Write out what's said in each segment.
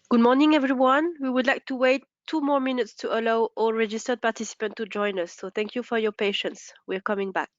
Good morning, everyone. We would like to wait 2 more minutes to allow all registered participants to join us. So thank you for your patience. We're coming back.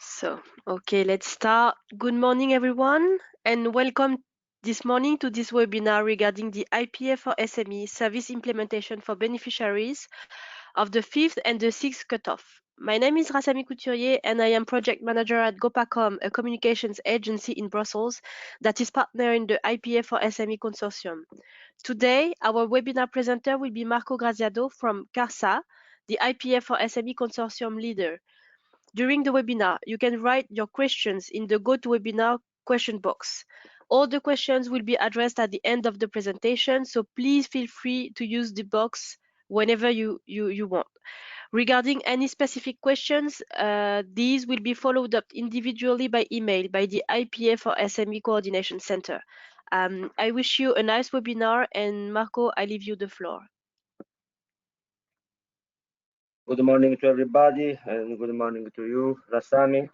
So, okay, let's start. Good morning, everyone, and welcome this morning to this webinar regarding the IPA4SME service implementation for beneficiaries of the 5th and the 6th cutoff. My name is Rassami Couturier, and I am project manager at Gopacom, a communications agency in Brussels that is partnering the IPA4SME consortium. Today, our webinar presenter will be Marco Graziado from CARSA, the IPA4SME consortium leader. During the webinar, you can write your questions in the GoToWebinar question box. All the questions will be addressed at the end of the presentation, so please feel free to use the box whenever you want. Regarding any specific questions, these will be followed up individually by email by the IPA4SME Coordination Center. I wish you a nice webinar, and Marco, I leave you the floor. Good morning to everybody, and good morning to you, Rassami.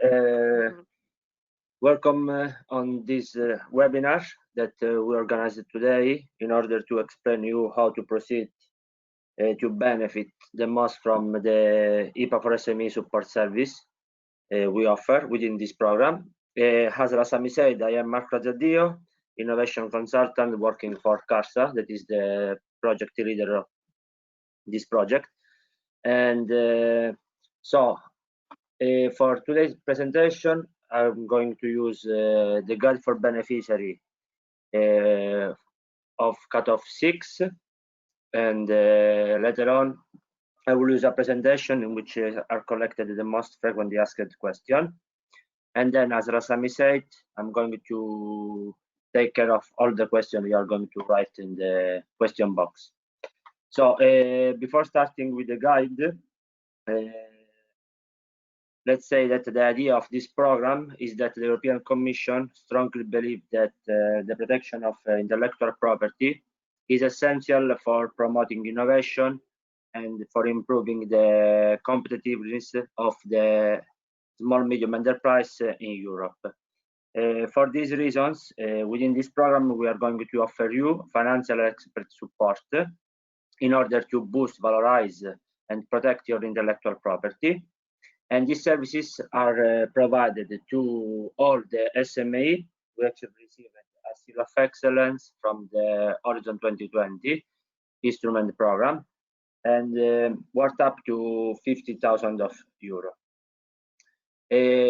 Welcome on this webinar that we organized today in order to explain you how to proceed to benefit the most from the IPA4SME support service we offer within this program. As Rassami said, I am Marco Zaddio, innovation consultant working for CARSA, that is the project leader of this project. And for today's presentation, I'm going to use the guide for beneficiary of cutoff 6, and later on I will use a presentation in which are collected the most frequently asked questions. And then, as Rassami said, I'm going to take care of all the questions you are going to write in the question box. So before starting with the guide, let's say that the idea of this program is that the European Commission strongly believes that the protection of intellectual property is essential for promoting innovation and for improving the competitiveness of the small medium enterprise in Europe. For these reasons, within this program, we are going to offer you financial expert support in order to boost, valorize, and protect your intellectual property. And these services are provided to all the SME who actually received a seal of excellence from the Horizon 2020 instrument program, and worth up to 50,000 euro.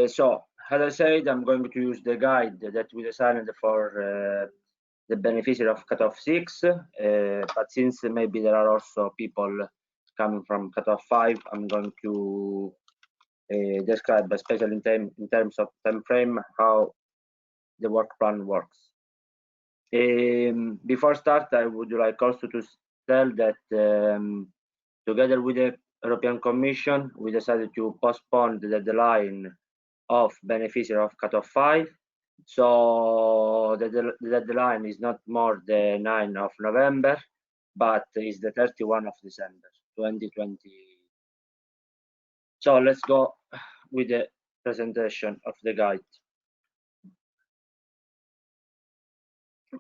So, as I said, I'm going to use the guide that we designed for the beneficiary of cutoff 6, but since maybe there are also people coming from cutoff 5, I'm going to describe, especially in terms of time frame, how the work plan works. Before start, I would like also to tell that together with the European Commission, we decided to postpone the deadline of beneficiary of cutoff 5. So the deadline is not more the 9th of November, but is the 31 of December 2020. So let's go with the presentation of the guide.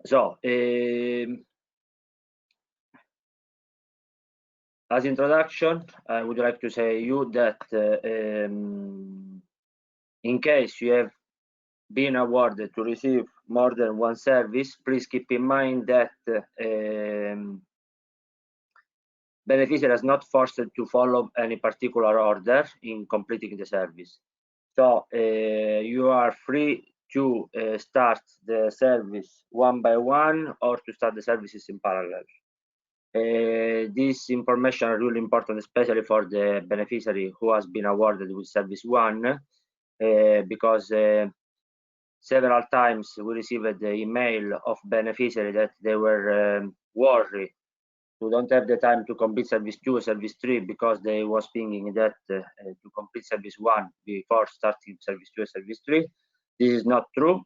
So as introduction, I would like to say you that in case you have been awarded to receive more than one service, please keep in mind that beneficiary is not forced to follow any particular order in completing the service. So you are free to start the service one by one or to start the services in parallel. This information are really important, especially for the beneficiary who has been awarded with service 1, because several times we received the email of beneficiary that they were worried to don't have the time to complete service 2 or service 3 because they was thinking that to complete service 1 before starting service 2 or service 3. This is not true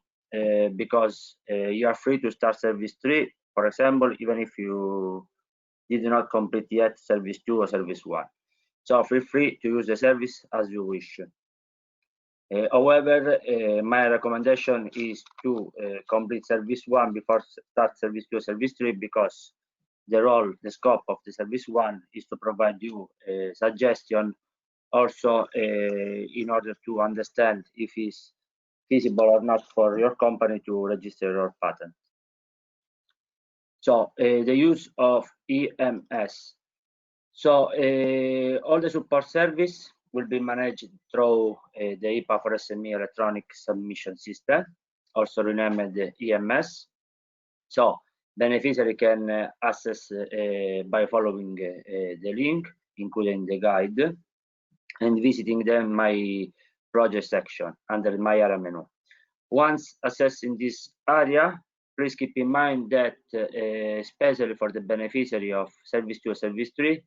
because you are free to start service 3, for example, even if you did not complete yet service 2 or service 1. So feel free to use the service as you wish. However, my recommendation is to complete service 1 before start service 2 or service 3 because the role, the scope of the service 1 is to provide you a suggestion also in order to understand if it's feasible or not for your company to register your patent. So the use of EMS. So all the support service will be managed through the IPA4SME electronic submission system, also renamed the EMS. So beneficiary can access by following the link, including the guide, and visiting the My Project section under My Area menu. Once accessing this area, please keep in mind that, especially for the beneficiary of Service 2 or Service 3,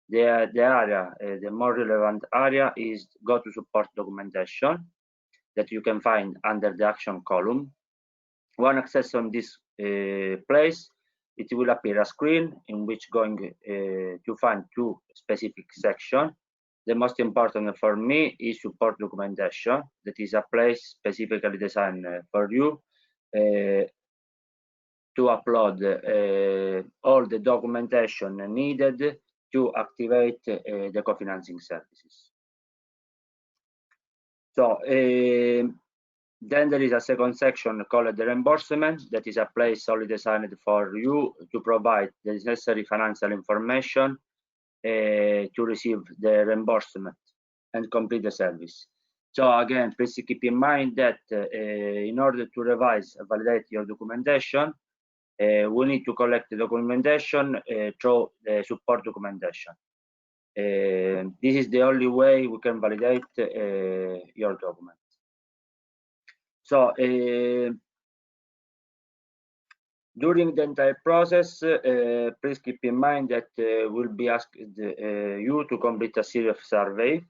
the more relevant area is Go to Support documentation that you can find under the Action column. One access on this place, it will appear a screen in which going to find two specific sections. The most important for me is support documentation. That is a place specifically designed for you to upload all the documentation needed to activate the co-financing services. So then there is a second section called the reimbursement. That is a place solely designed for you to provide the necessary financial information to receive the reimbursement and complete the service. So again, please keep in mind that in order to revise and validate your documentation, we need to collect the documentation through the support documentation. This is the only way we can validate your document. So during the entire process, please keep in mind that we'll be asked you to complete a series of survey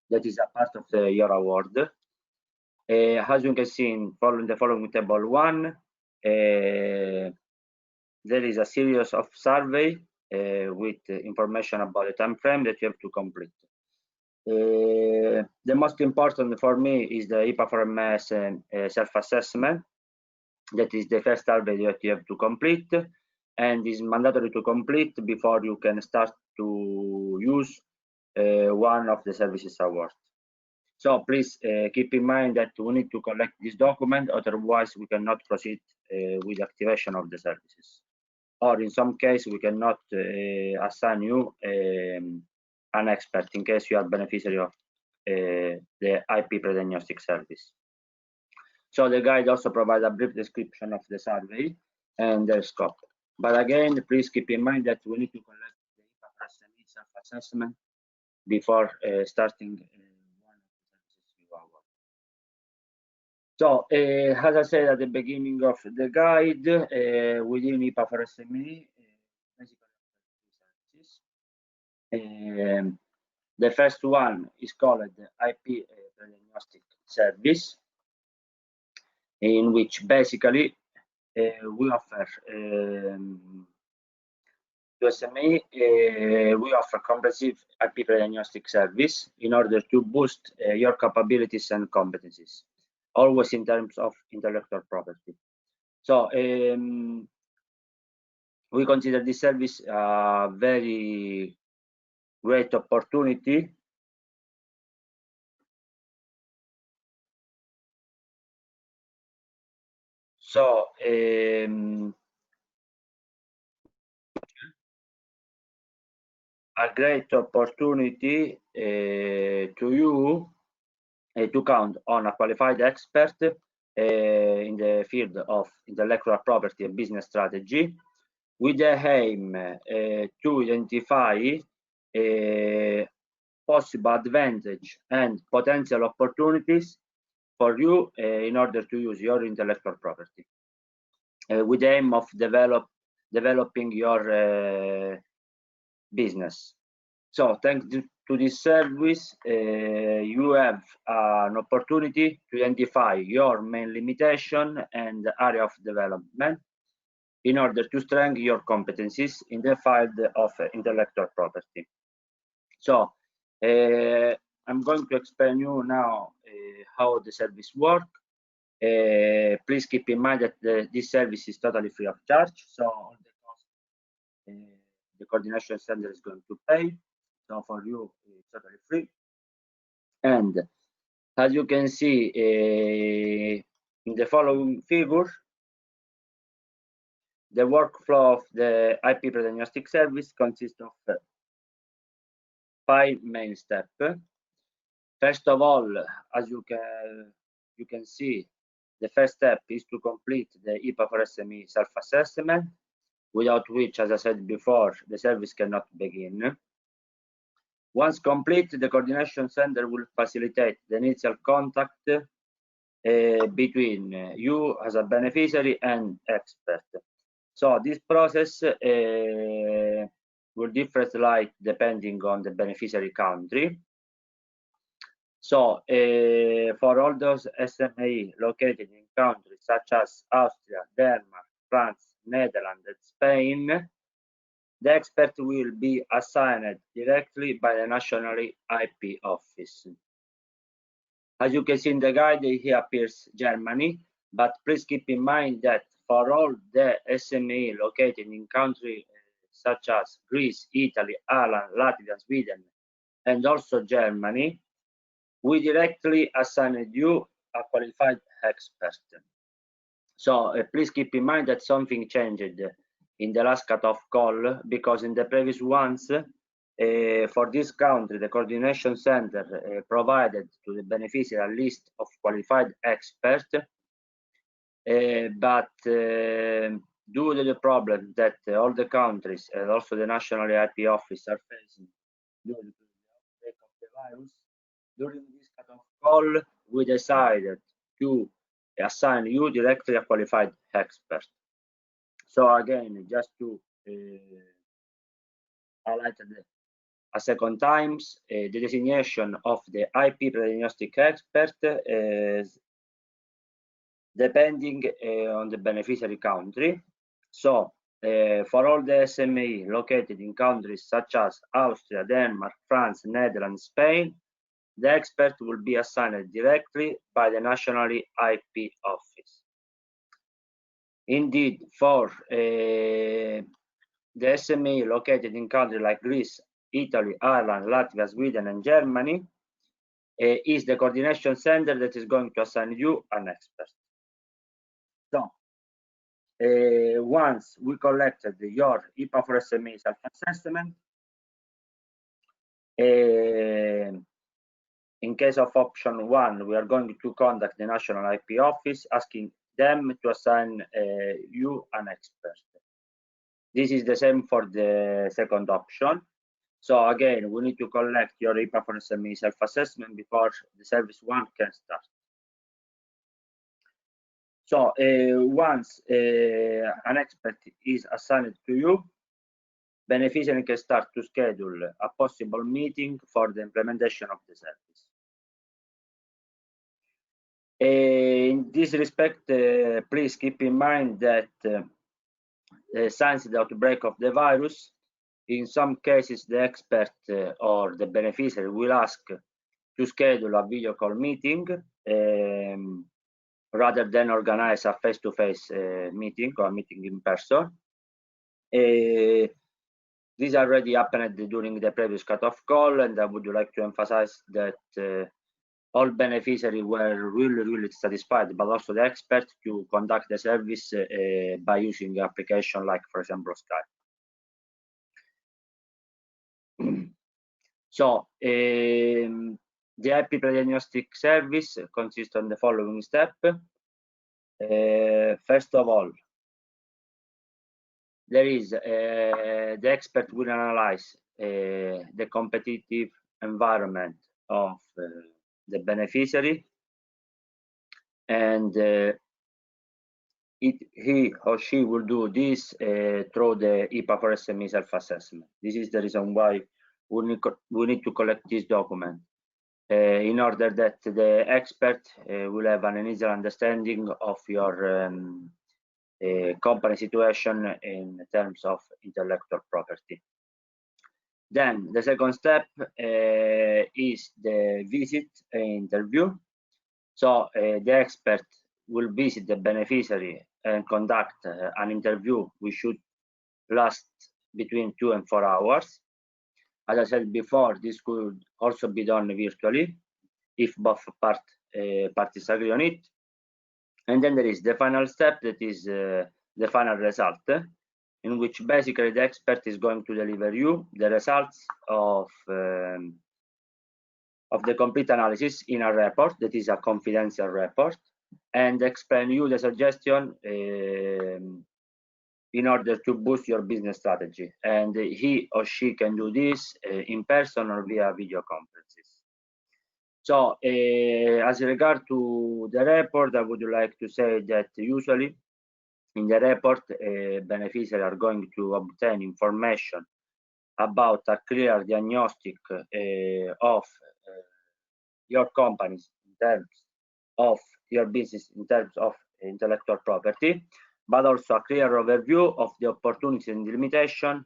that is a part of your award. As you can see in the following table 1, there is a series of survey with information about the time frame that you have to complete. The most important for me is the IPA4SME self-assessment. That is the first survey that you have to complete and is mandatory to complete before you can start to use one of the services award. So please keep in mind that we need to collect this document, otherwise we cannot proceed with activation of the services. Or in some case, we cannot assign you an expert in case you are beneficiary of the IP Pre-diagnostic Service. So the guide also provides a brief description of the survey and their scope. But again, please keep in mind that we need to collect the IPA4SME self-assessment before starting one of the services you award. So as I said at the beginning of the guide, within IPA4SME, basically services. The first one is called the Ipa Agnostic Service, in which basically we offer to SME, we offer comprehensive IP diagnostic service in order to boost your capabilities and competencies, always in terms of intellectual property. So we consider this service a very great opportunity so a great opportunity to you to count on a qualified expert in the field of intellectual property and business strategy, with the aim to identify possible advantage and potential opportunities for you in order to use your intellectual property, with the aim of developing your business. So thanks to this service, you have an opportunity to identify your main limitation and area of development in order to strengthen your competencies in the field of intellectual property. So I'm going to explain you now how the service works. Please keep in mind that this service is totally free of charge, so all the costs the coordination center is going to pay. So for you, it's totally free. And as you can see in the following figure, the workflow of the IP Pre-diagnostic Service consists of 5 main steps. First of all, as you can see, the first step is to complete the IPA4SME self-assessment, without which, as I said before, the service cannot begin. Once complete, the coordination center will facilitate the initial contact between you as a beneficiary and expert. So this process will differ slightly depending on the beneficiary country. So for all those SME located in countries such as Austria, Denmark, France, Netherlands, and Spain, the expert will be assigned directly by the national IP office. As you can see in the guide, here appears Germany, but please keep in mind that for all the SME located in countries such as Greece, Italy, Ireland, Latvia, Sweden, and also Germany, we directly assigned you a qualified expert. So please keep in mind that something changed in the last cutoff call, because in the previous ones, for this country, the coordination center provided to the beneficiary a list of qualified experts, but due to the problem that all the countries and also the national IP office are facing due to the outbreak of the virus, during this cutoff call, we decided to assign you directly a qualified expert. So again, just to highlight a second time, the designation of the IP diagnostic expert is depending on the beneficiary country. So for all the SME located in countries such as Austria, Denmark, France, Netherlands, Spain, the expert will be assigned directly by the national IP office. Indeed, for the SME located in countries like Greece, Italy, Ireland, Latvia, Sweden, and Germany, is the coordination center that is going to assign you an expert. So, once we collected your IPA4SME self-assessment, in case of option 1, we are going to contact the national IP office, asking them to assign you an expert. This is the same for the second option. So again, we need to collect your IPA4SME self-assessment before the service 1 can start. So once an expert is assigned to you, beneficiary can start to schedule a possible meeting for the implementation of the service. In this respect, please keep in mind that since the outbreak of the virus, in some cases the expert or the beneficiary will ask to schedule a video call meeting rather than organize a face-to-face meeting or meeting in person. This already happened during the previous cutoff call, and I would like to emphasize that all beneficiaries were really satisfied, but also the expert to conduct the service by using application like, for example, Skype. So the IP Pre-diagnostic Service consists on the following step. First of all, there is the expert will analyze the competitive environment of the beneficiary, and he or she will do this through the IPA4SME self-assessment. This is the reason why we need to collect this document in order that the expert will have an initial understanding of your company situation in terms of intellectual property. Then the second step is the visit interview. So the expert will visit the beneficiary and conduct an interview which should last between 2 and 4 hours. As I said before, this could also be done virtually if both parties agree on it. And then there is the final step, that is the final result, in which basically the expert is going to deliver you the results of the complete analysis in a report that is a confidential report, and explain you the suggestion in order to boost your business strategy. And he or she can do this in person or via video conferences. So as regard to the report, I would like to say that usually in the report, beneficiaries are going to obtain information about a clear diagnostic of your companies in terms of your business, in terms of intellectual property, but also a clear overview of the opportunities and limitation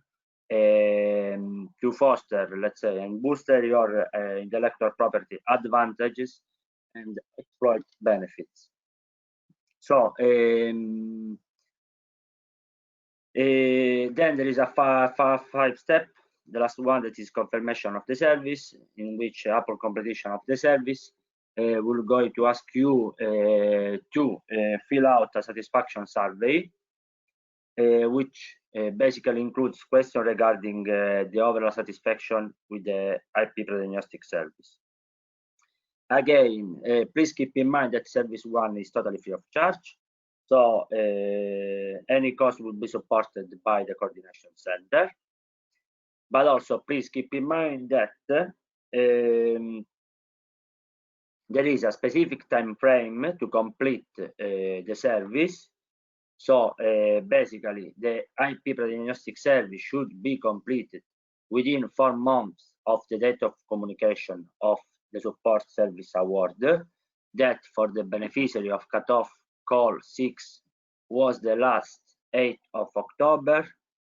to foster, let's say, and booster your intellectual property advantages and exploit benefits. So then there is a five step. The last one, that is confirmation of the service, in which upon completion of the service, we're going to ask you to fill out a satisfaction survey, which basically includes questions regarding the overall satisfaction with the IP Pre-diagnostic Service. Again, please keep in mind that service one is totally free of charge. So any cost will be supported by the coordination center. But also please keep in mind that there is a specific time frame to complete the service. So basically the IP Pre-diagnostic Service should be completed within 4 months of the date of communication of the support service award. That for the beneficiary of cutoff call 6 was the last 8th of October,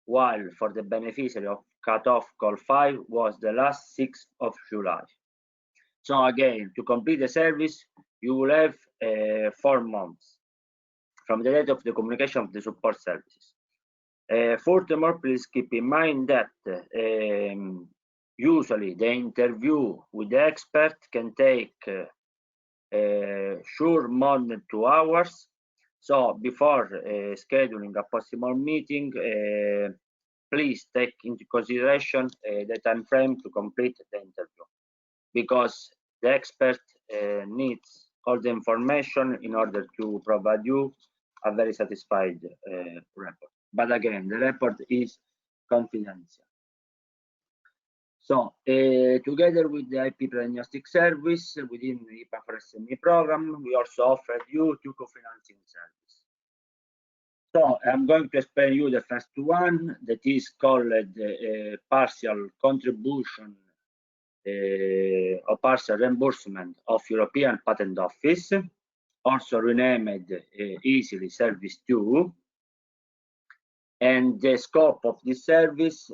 while for the beneficiary of cutoff call 5 was the last 6th of July. So again, to complete the service, you will have 4 months from the date of the communication of the support services. Furthermore, please keep in mind that usually the interview with the expert can take sure more than 2 hours. So before scheduling a possible meeting, please take into consideration the time frame to complete the interview, because the expert needs all the information in order to provide you a very satisfied report. But again, the report is confidential. So together with the IP Pre-diagnostic Service within the IPA4SME program, we also offered you 2 co-financing services. So I'm going to explain you the first one, that is called partial contribution or partial reimbursement of European Patent Office, also renamed easily Service 2. And the scope of this service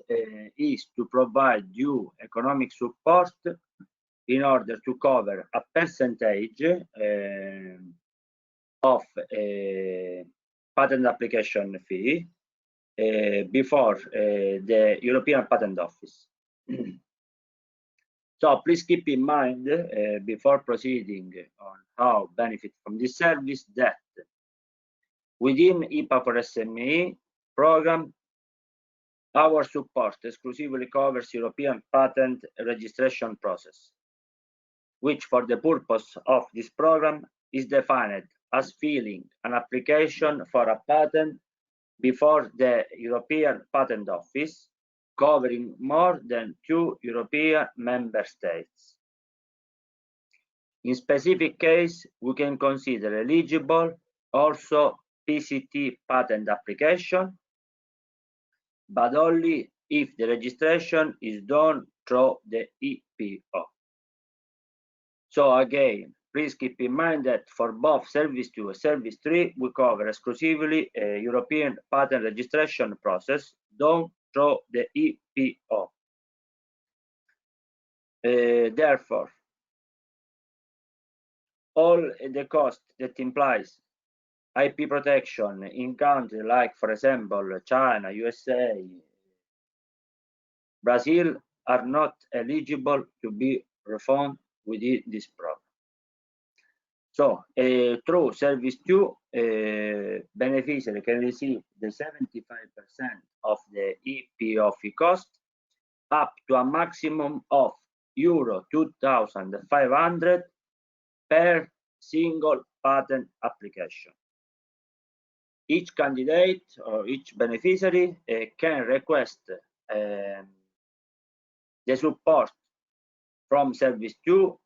is to provide you economic support in order to cover a percentage of patent application fee before the European Patent Office. So please keep in mind before proceeding on how benefit from this service that within IPA4SME program, our support exclusively covers European patent registration process, which for the purpose of this program is defined as filing an application for a patent before the European Patent Office, covering more than 2 European member states. In specific case, we can consider eligible also PCT patent application, but only if the registration is done through the EPO. So again, please keep in mind that for both Service 2 and Service 3, we cover exclusively a European patent registration process done through the EPO. Therefore, all the cost that implies IP protection in countries like, for example, China, USA, Brazil, are not eligible to be refunded within this program. So, through Service 2, beneficiary can receive the 75% of the EPO fee cost up to a maximum of euro 2,500 per single patent application. Each candidate or each beneficiary can request the support from Service 2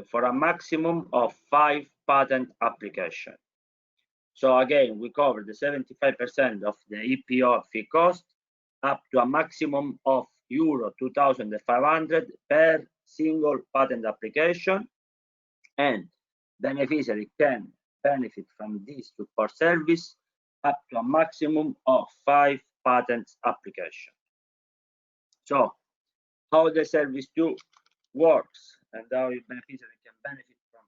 for a maximum of 5 patent applications. So again, we cover the 75% of the EPO fee cost up to a maximum of euro 2,500 per single patent application, and beneficiary can benefit from this support service up to a maximum of 5 patent applications. So how the Service 2 works and how your beneficiary can benefit from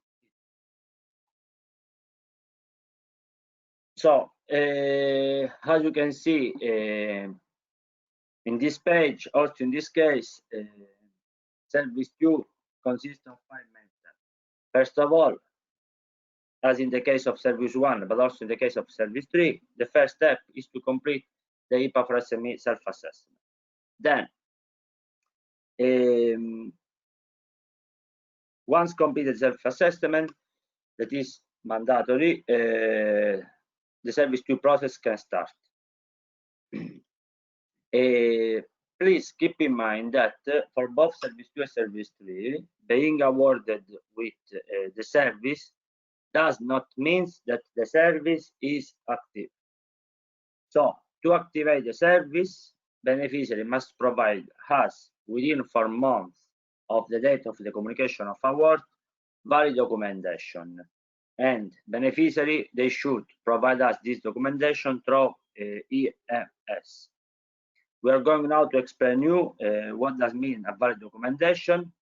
it. So as you can see in this page, also in this case, Service 2 consists of 5 main steps. First of all, as in the case of Service 1, but also in the case of Service 3, the first step is to complete the IPA4SME self-assessment. Then, once completed self-assessment, that is mandatory, the Service 2 process can start. Please keep in mind that for both Service 2 and Service 3, being awarded with the service does not mean that the service is active. So, to activate the service, beneficiary must provide us within 4 months of the date of the communication of award valid documentation, and beneficiary, they should provide us this documentation through EMS. We are going now to explain you what does mean a valid documentation,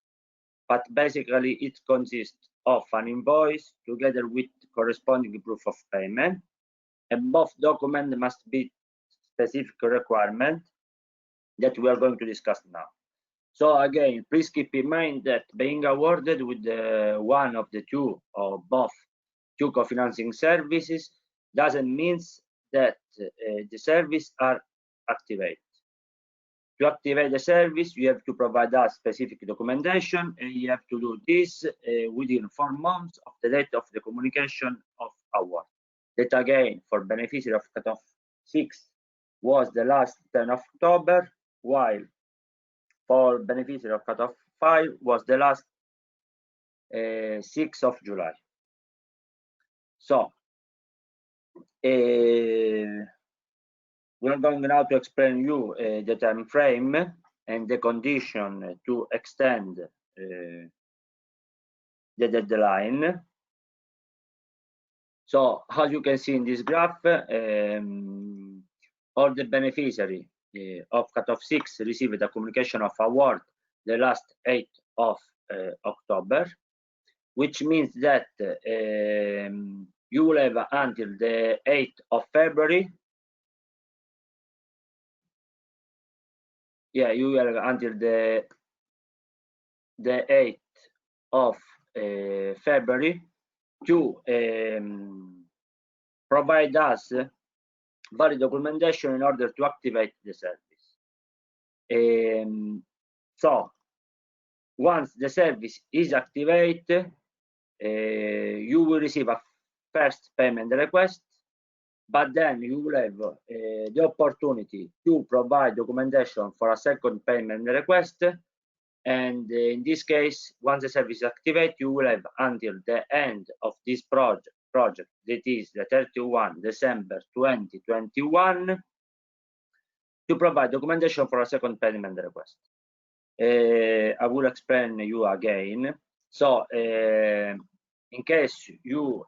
but basically it consists of an invoice together with corresponding proof of payment, and both documents must be specific requirement that we are going to discuss now. So again, please keep in mind that being awarded with one of the two or both two co-financing services doesn't mean that the service are activated. To activate the service, you have to provide us specific documentation, and you have to do this within 4 months of the date of the communication of award. That again, for beneficiary of cutoff 6 was the last 10 of October, while for beneficiary of cutoff 5 was the last 6 of July. So We're going now to explain you the time frame and the condition to extend the deadline. So as you can see in this graph, all the beneficiary of cutoff 6 received a communication of award the last 8th of October, which means that you will have until the 8th of February. Yeah, you will have until the 8th of February to provide us valid documentation in order to activate the service. So once the service is activated, you will receive a first payment request, but then you will have the opportunity to provide documentation for a second payment request. And in this case, once the service is activated, you will have until the end of this project, that is the 31 December 2021, to provide documentation for a second payment request. I will explain you again. So in case you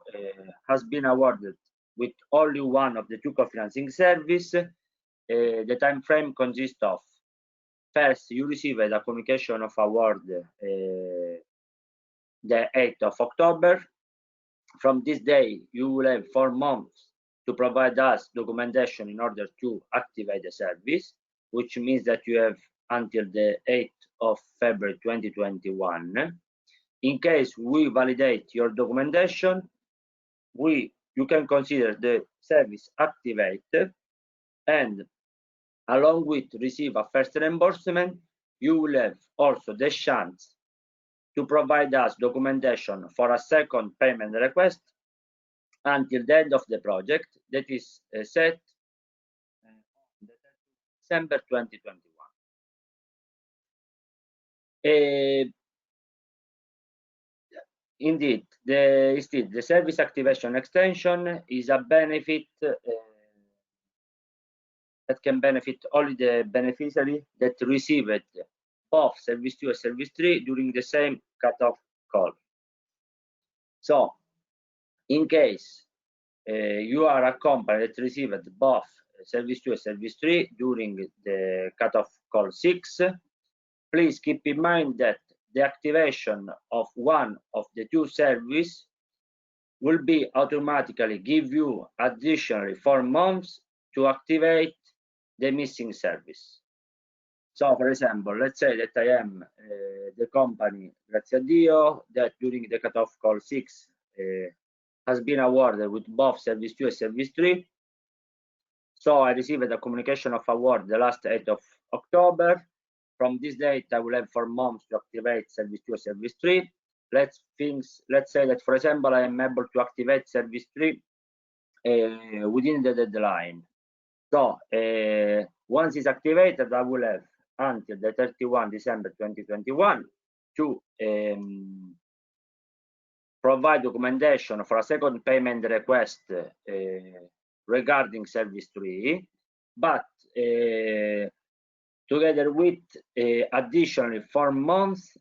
has been awarded with only one of the two co-financing service, the time frame consists of: first, you received a communication of award the 8th of October. From this day, you will have 4 months to provide us documentation in order to activate the service, which means that you have until the 8th of February 2021. In case we validate your documentation, you can consider the service activated, and along with receive a first reimbursement, you will have also the chance to provide us documentation for a second payment request until the end of the project, that is set December 2021. Indeed, the service activation extension is a benefit that can benefit only the beneficiary that received both Service 2 and Service 3 during the same cutoff call. So, in case you are a company that received both Service 2 and Service 3 during the cutoff call 6, please keep in mind that the activation of one of the two services will be automatically give you additionally 4 months to activate the missing service. So, for example, let's say that I am the company, grazie a Dio, that during the cutoff call 6 has been awarded with both Service 2 and Service 3. So I received a communication of award the last 8th of October. From this date, I will have 4 months to activate Service 2 and Service 3. Let's say that, for example, I am able to activate Service 3 within the deadline. So once it's activated, I will have until the 31 December 2021 to provide documentation for a second payment request regarding Service 3, but together with additionally 4 months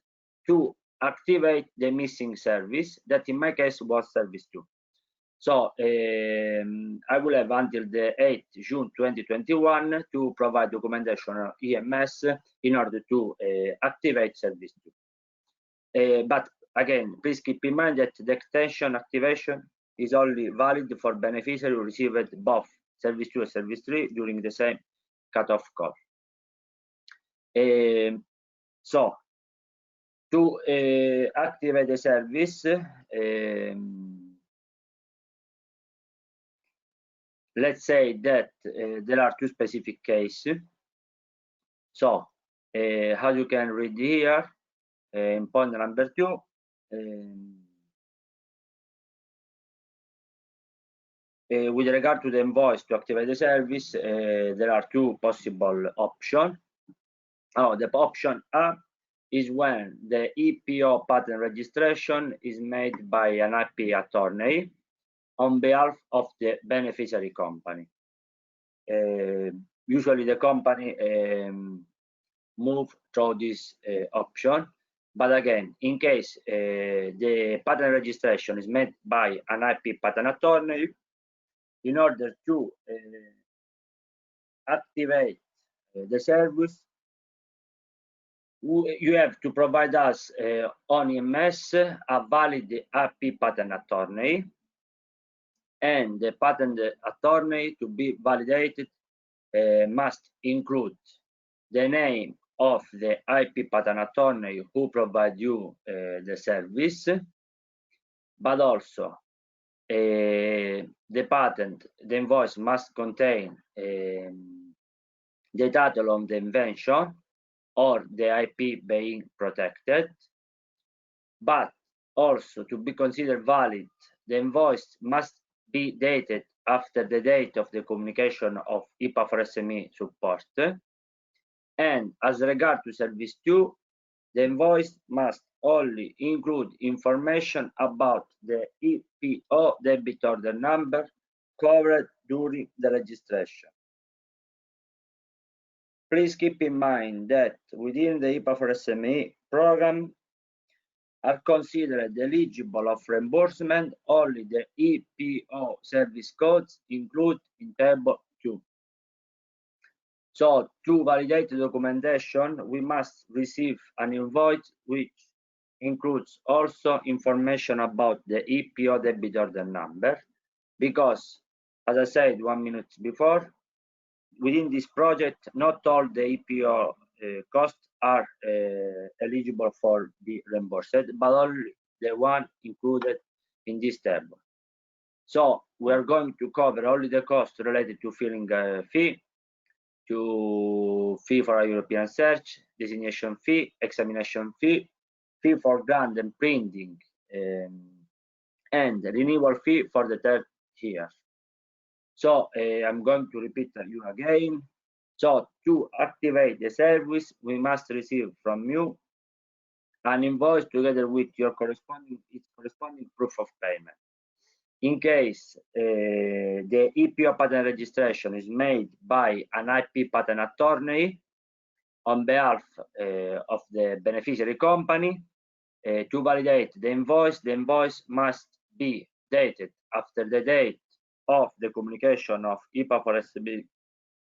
to activate the missing service, that in my case was Service 2. So I will have until the 8th June 2021 to provide documentation on EMS in order to activate Service 2. But again, please keep in mind that the extension activation is only valid for beneficiaries who received both Service 2 and Service 3 during the same cutoff call. So to activate the service, let's say that there are two specific cases. So how you can read here in point number 2, with regard to the invoice to activate the service, there are two possible options. The option A is when the EPO patent registration is made by an IP attorney, on behalf of the beneficiary company. Usually the company move through this option, but again, in case the patent registration is made by an IP patent attorney, in order to activate the service, you have to provide us on EMS a valid IP patent attorney, and the patent attorney to be validated must include the name of the IP patent attorney who provide you the service, but also the patent, the invoice must contain the title of the invention or the IP being protected, but also to be considered valid, the invoice must be dated after the date of the communication of IPA4SME support. And as regard to service 2, the invoice must only include information about the EPO debit order number covered during the registration. Please keep in mind that within the IPA4SME program are considered eligible of reimbursement only the EPO service codes included in table 2. So to validate the documentation, we must receive an invoice which includes also information about the EPO debit order number, because, as I said 1 minute before, within this project, not all the EPO costs are eligible for be reimbursed, but only the one included in this table. So we are going to cover only the costs related to filing fee, to fee for a European search, designation fee, examination fee, fee for grant and printing, and renewal fee for the 3rd year. So I'm going to repeat you again. So to activate the service, we must receive from you an invoice together with your corresponding proof of payment. In case the EPO patent registration is made by an IP patent attorney on behalf of the beneficiary company, to validate the invoice must be dated after the date of the communication of IPA4SME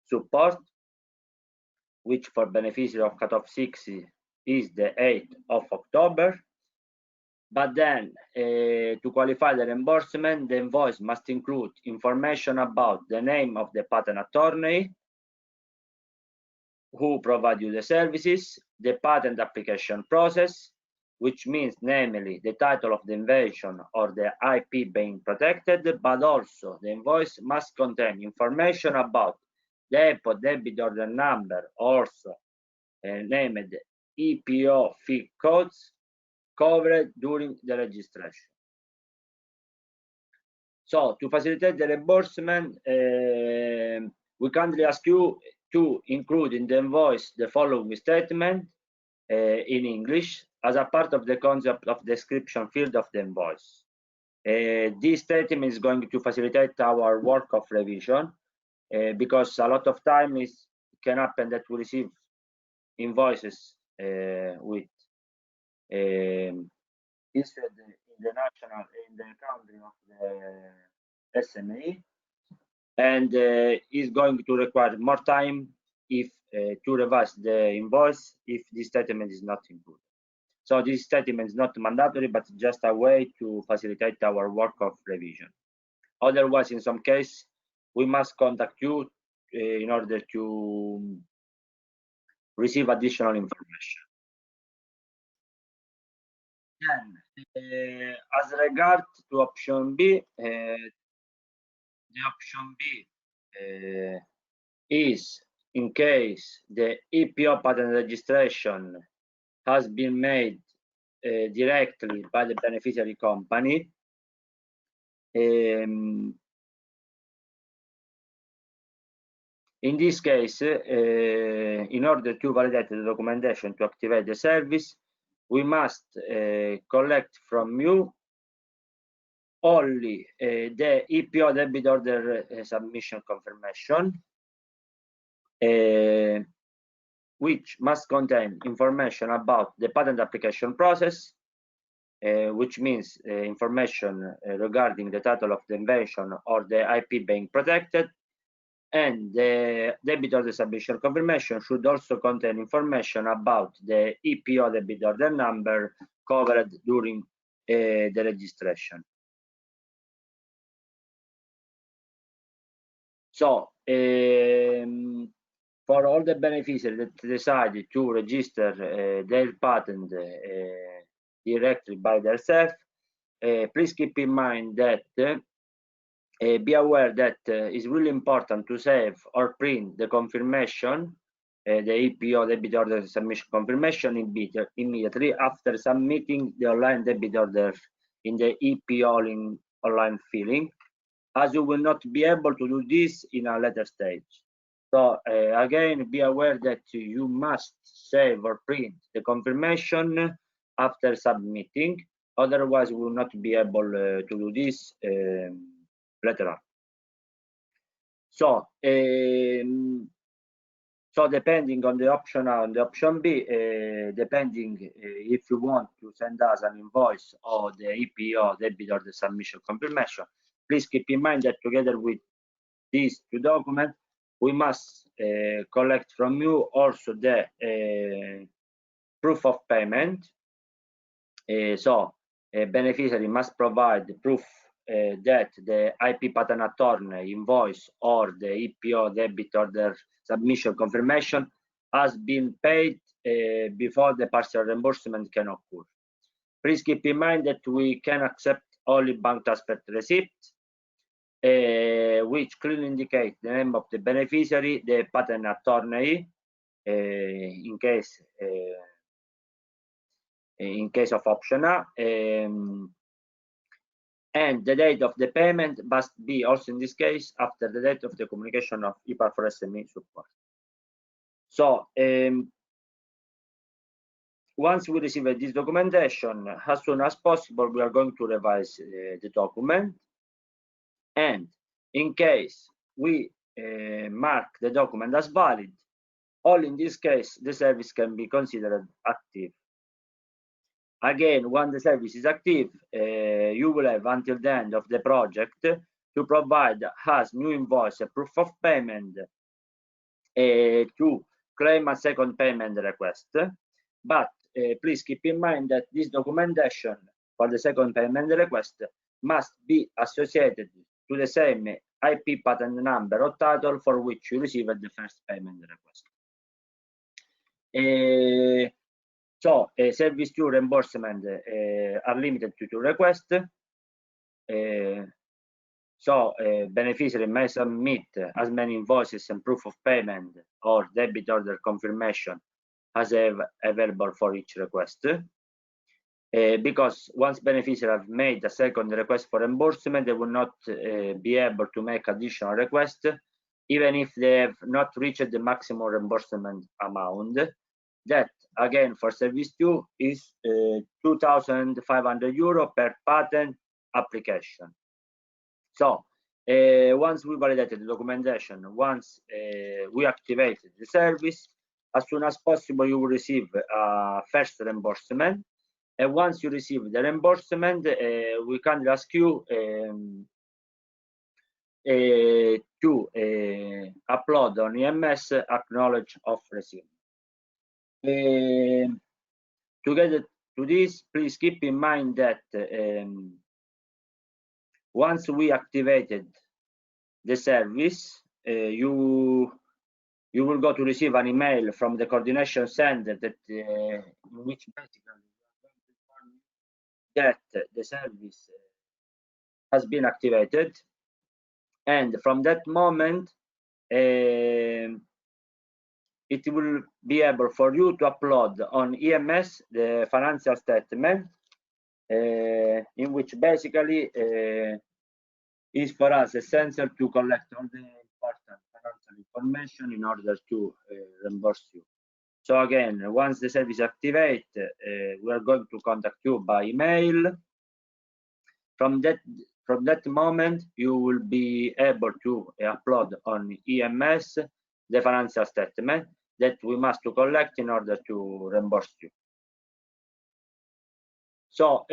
support, which for beneficiary of cutoff 60 is the 8th of October. But then, to qualify the reimbursement, the invoice must include information about the name of the patent attorney who provide you the services, the patent application process, which means namely the title of the invention or the IP being protected, but also the invoice must contain information about the EPO debit order number, also named EPO fee codes covered during the registration. So to facilitate the reimbursement, we kindly ask you to include in the invoice the following statement in English as a part of the concept of description field of the invoice. This statement is going to facilitate our work of revision, because a lot of time it can happen that we receive invoices with issued in the national, in the country of the SME, and is going to require more time if to revise the invoice if this statement is not included. So this statement is not mandatory, but just a way to facilitate our work of revision. Otherwise, in some case, we must contact you in order to receive additional information. Then, as regards to option B, the option B is in case the EPO patent registration has been made directly by the beneficiary company. In this case, in order to validate the documentation to activate the service, we must collect from you only the EPO debit order submission confirmation, which must contain information about the patent application process, which means information regarding the title of the invention or the IP being protected. And the debit order submission confirmation should also contain information about the EPO debit order number covered during the registration. So, for all the beneficiaries that decided to register their patent directly by themselves, please keep in mind that be aware that it's really important to save or print the confirmation, the EPO debit order submission confirmation immediately after submitting the online debit order in the EPO online filing, as you will not be able to do this in a later stage. So again, be aware that you must save or print the confirmation after submitting, otherwise we will not be able to do this later on. So, so depending on the option A and the option B, depending if you want to send us an invoice or the EPO debit or the submission confirmation, please keep in mind that together with these two documents, we must collect from you also the proof of payment. So a beneficiary must provide the proof that the IP patent attorney invoice or the EPO debit order submission confirmation has been paid before the partial reimbursement can occur. Please keep in mind that we can accept only bank transfer receipts, which clearly indicate the name of the beneficiary, the patent attorney, in case of option A, and the date of the payment must be also in this case after the date of the communication of IPA4SME support. So once we receive this documentation, as soon as possible, we are going to revise the document, and in case we mark the document as valid, only in this case the service can be considered active. Again, when the service is active, you will have until the end of the project to provide us new invoice, a proof of payment, to claim a second payment request. But please keep in mind that this documentation for the second payment request must be associated to the same IP patent number or title for which you received the first payment request. So service to reimbursement are limited to 2 requests. So beneficiary may submit as many invoices and proof of payment or debit order confirmation as available for each request. Because once beneficiaries have made a second request for reimbursement, they will not be able to make additional requests, even if they have not reached the maximum reimbursement amount. That, again, for service 2 is €2,500 per patent application. So once we validated the documentation, once we activated the service, as soon as possible you will receive first reimbursement. And once you receive the reimbursement, we can ask you to upload on EMS acknowledge of receipt. Together to this, please keep in mind that once we activated the service, you will go to receive an email from the coordination center that in which basically that the service has been activated, and from that moment it will be able for you to upload on EMS the financial statement, in which basically is for us essential to collect all the important financial information in order to reimburse you. So again, once the service activates, we are going to contact you by email. From that from that moment, you will be able to upload on EMS the financial statement that we must to collect in order to reimburse you. So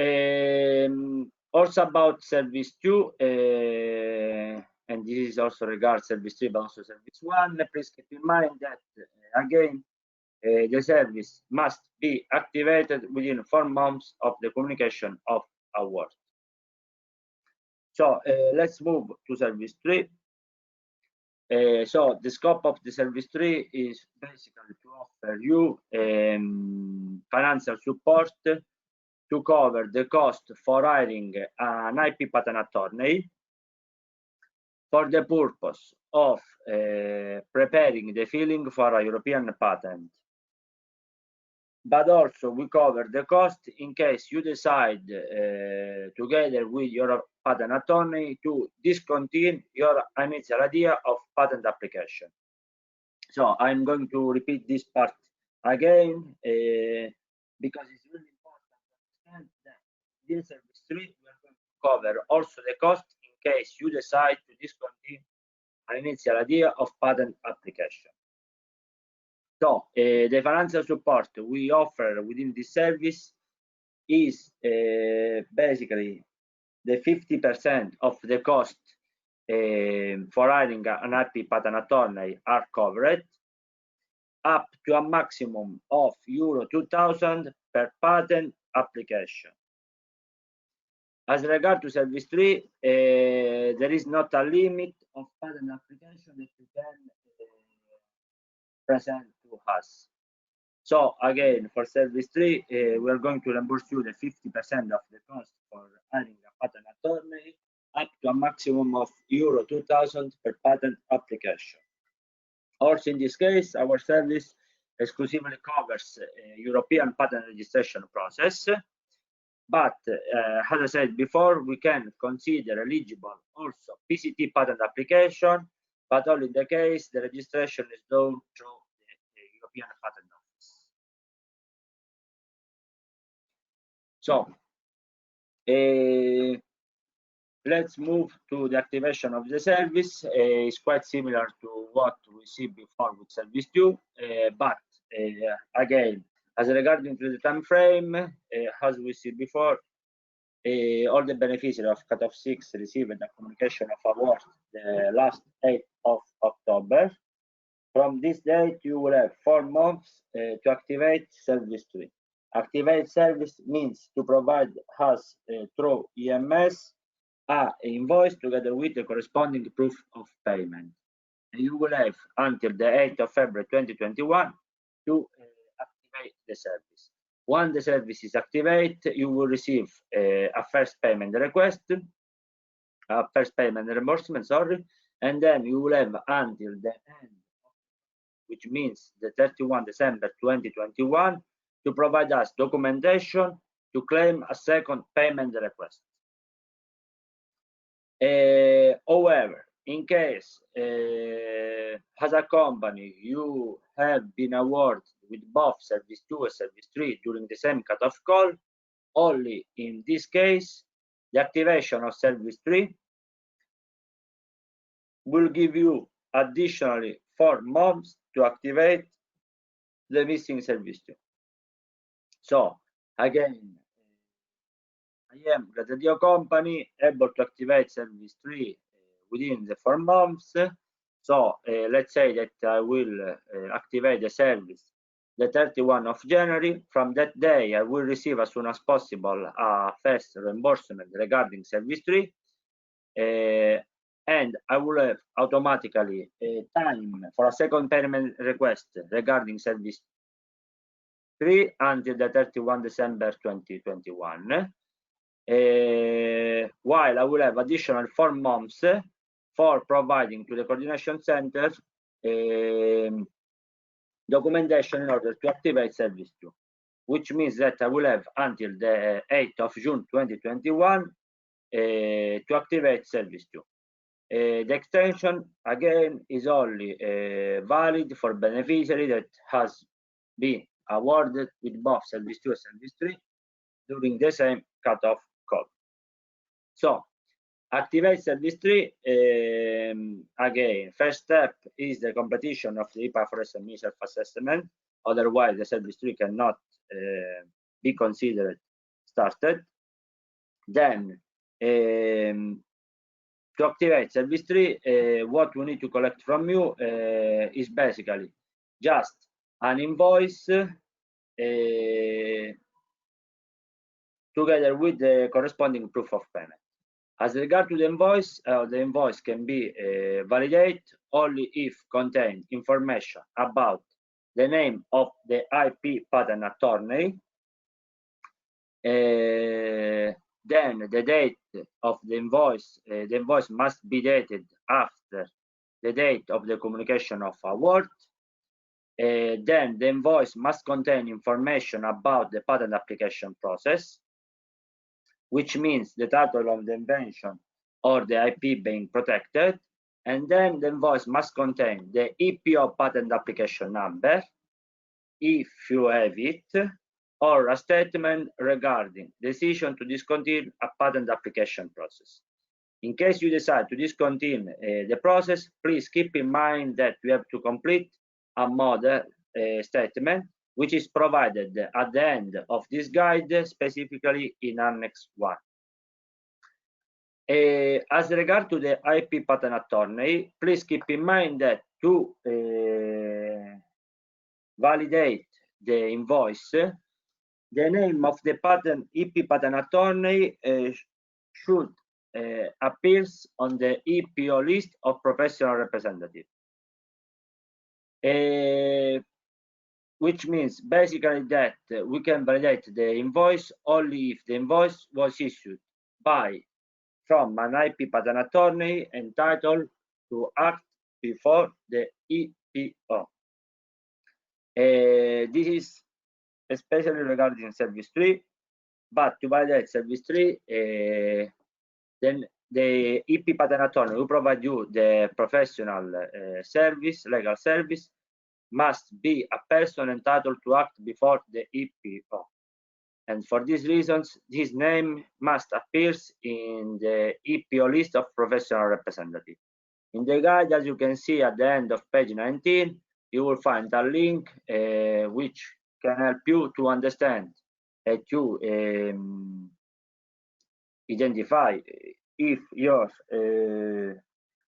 also about service 2, and this is also regards service 3, but also service 1. Please keep in mind that again, the service must be activated within 4 months of the communication of award. So let's move to service 3. So the scope of the service 3 is basically to offer you financial support to cover the cost for hiring an IP patent attorney for the purpose of preparing the filing for a European patent. But also we cover the cost in case you decide together with your patent attorney to discontinue your initial idea of patent application. So I'm going to repeat this part again because it's really important to understand that in service 3 we are going to cover also the cost in case you decide to discontinue an initial idea of patent application. So the financial support we offer within this service is basically the 50% of the cost for hiring an IP patent attorney are covered, up to a maximum of euro 2,000 per patent application. As regard to service 3, there is not a limit of patent application that you can present to us. So again, for service 3, we are going to reimburse you the 50% of the cost for hiring a patent attorney, up to a maximum of euro 2,000 per patent application. Also in this case, our service exclusively covers European patent registration process, but as I said before, we can consider eligible also PCT patent application, but only in the case the registration is done through the European Patent Office. So let's move to the activation of the service. It's quite similar to what we see before with service 2, but again, as regarding to the time frame, as we see before, all the beneficiaries of cutoff 6 received a communication of award the last 8th of October. From this date, you will have 4 months to activate service 3. Activate service means to provide us through EMS an invoice together with the corresponding proof of payment. And you will have until the 8th of February 2021 to activate the service. Once the service is activated, you will receive a first payment request, a first payment reimbursement, sorry, and then you will have until the end, which means the 31 December 2021, to provide us documentation to claim a second payment request. However, in case as a company you have been awarded with both service 2 and service 3 during the same cutoff call, only in this case the activation of service 3 will give you additionally 4 months to activate the missing service 2. So again, I am Grattadio company able to activate service 3 within the 4 months. So let's say that I will activate the service the 31 of January. From that day, I will receive as soon as possible a first reimbursement regarding service 3. And I will have automatically time for a second payment request regarding service 3 until the 31 December 2021. While I will have additional 4 months for providing to the coordination center documentation in order to activate service 2, which means that I will have until the 8th of June 2021 to activate service 2. The extension again is only valid for beneficiary that has been awarded with both service 2 and service 3 during the same cutoff call. So Activate Service 3, again, first step is the completion of the IPA4SME self-assessment. Otherwise, the Service 3 cannot be considered started. Then, to activate Service 3, what we need to collect from you is basically just an invoice together with the corresponding proof of payment. As regard to the invoice can be validated only if contain information about the name of the IP patent attorney, then the date of the invoice must be dated after the date of the communication of award. Then the invoice must contain information about the patent application process, which means the title of the invention or the IP being protected. And then the invoice must contain the EPO patent application number, if you have it, or a statement regarding decision to discontinue a patent application process. In case you decide to discontinue the process, please keep in mind that we have to complete a model statement, which is provided at the end of this guide, specifically in Annex 1. As regard to the IP patent attorney, please keep in mind that to validate the invoice, the name of the patent IP patent attorney should appear on the EPO list of professional representatives. Which means basically that we can validate the invoice only if the invoice was issued from an IP patent attorney entitled to act before the EPO. This is especially regarding Service 3, but to validate Service 3, then the IP patent attorney who provide you the professional service, legal service, must be a person entitled to act before the EPO. And for these reasons, his name must appear in the EPO list of professional representatives. In the guide, as you can see at the end of page 19, you will find a link which can help you to understand and to identify if your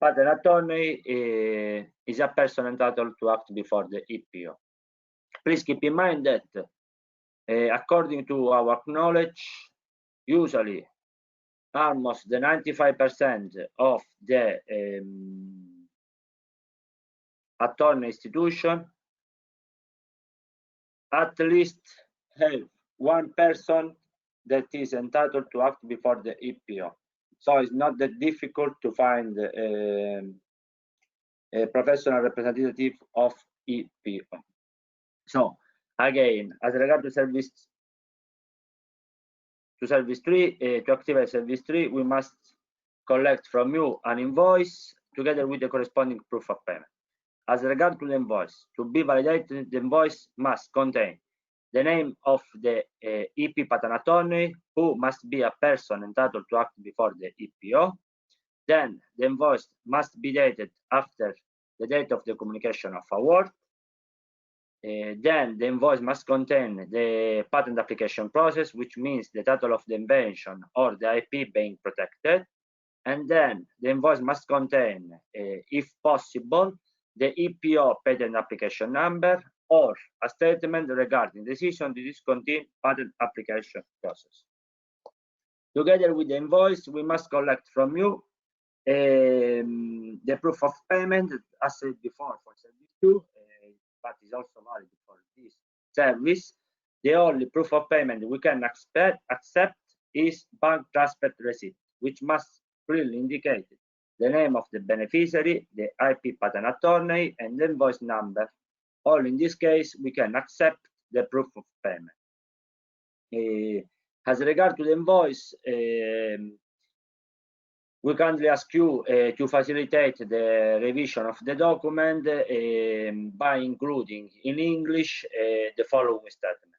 patent attorney is a person entitled to act before the EPO. Please keep in mind that according to our knowledge, usually almost the 95% of the attorney institution at least have one person that is entitled to act before the EPO. So it's not that difficult to find a professional representative of EPO. So again, as regard to Service 3, to activate Service 3, we must collect from you an invoice together with the corresponding proof of payment. As regard to the invoice, to be validated, the invoice must contain the name of the EP patent attorney, who must be a person entitled to act before the EPO. Then the invoice must be dated after the date of the communication of award. Then the invoice must contain the patent application process, which means the title of the invention or the IP being protected. And then the invoice must contain, if possible, the EPO patent application number or a statement regarding decision to discontinue patent application process. Together with the invoice, we must collect from you the proof of payment, as said before for Service 2, but is also valid for this service. The only proof of payment we can accept is bank transfer receipt, which must clearly indicate the name of the beneficiary, the IP patent attorney, and the invoice number. All in this case, we can accept the proof of payment. As regard to the invoice, we kindly ask you to facilitate the revision of the document by including in English the following statement.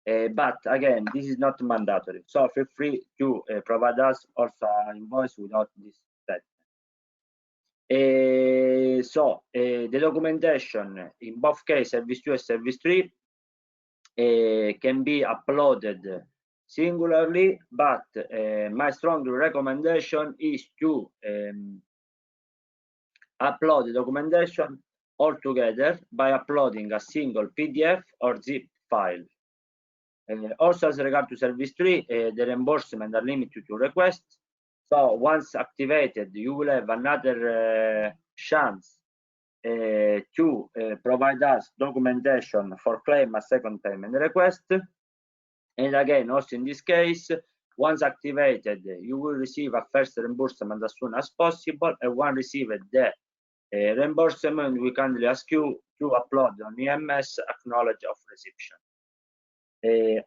But again, this is not mandatory. So feel free to provide us also an invoice without this step. So the documentation in both case service 2 and service 3 can be uploaded singularly, but my strong recommendation is to upload the documentation all together by uploading a single PDF or zip file. Also, as regard to service 3, the reimbursement are limited to requests. So once activated, you will have another chance to provide us documentation for claim a second payment request. And again, also in this case, once activated, you will receive a first reimbursement as soon as possible. And once received the reimbursement, we kindly ask you to upload on EMS acknowledge of reception.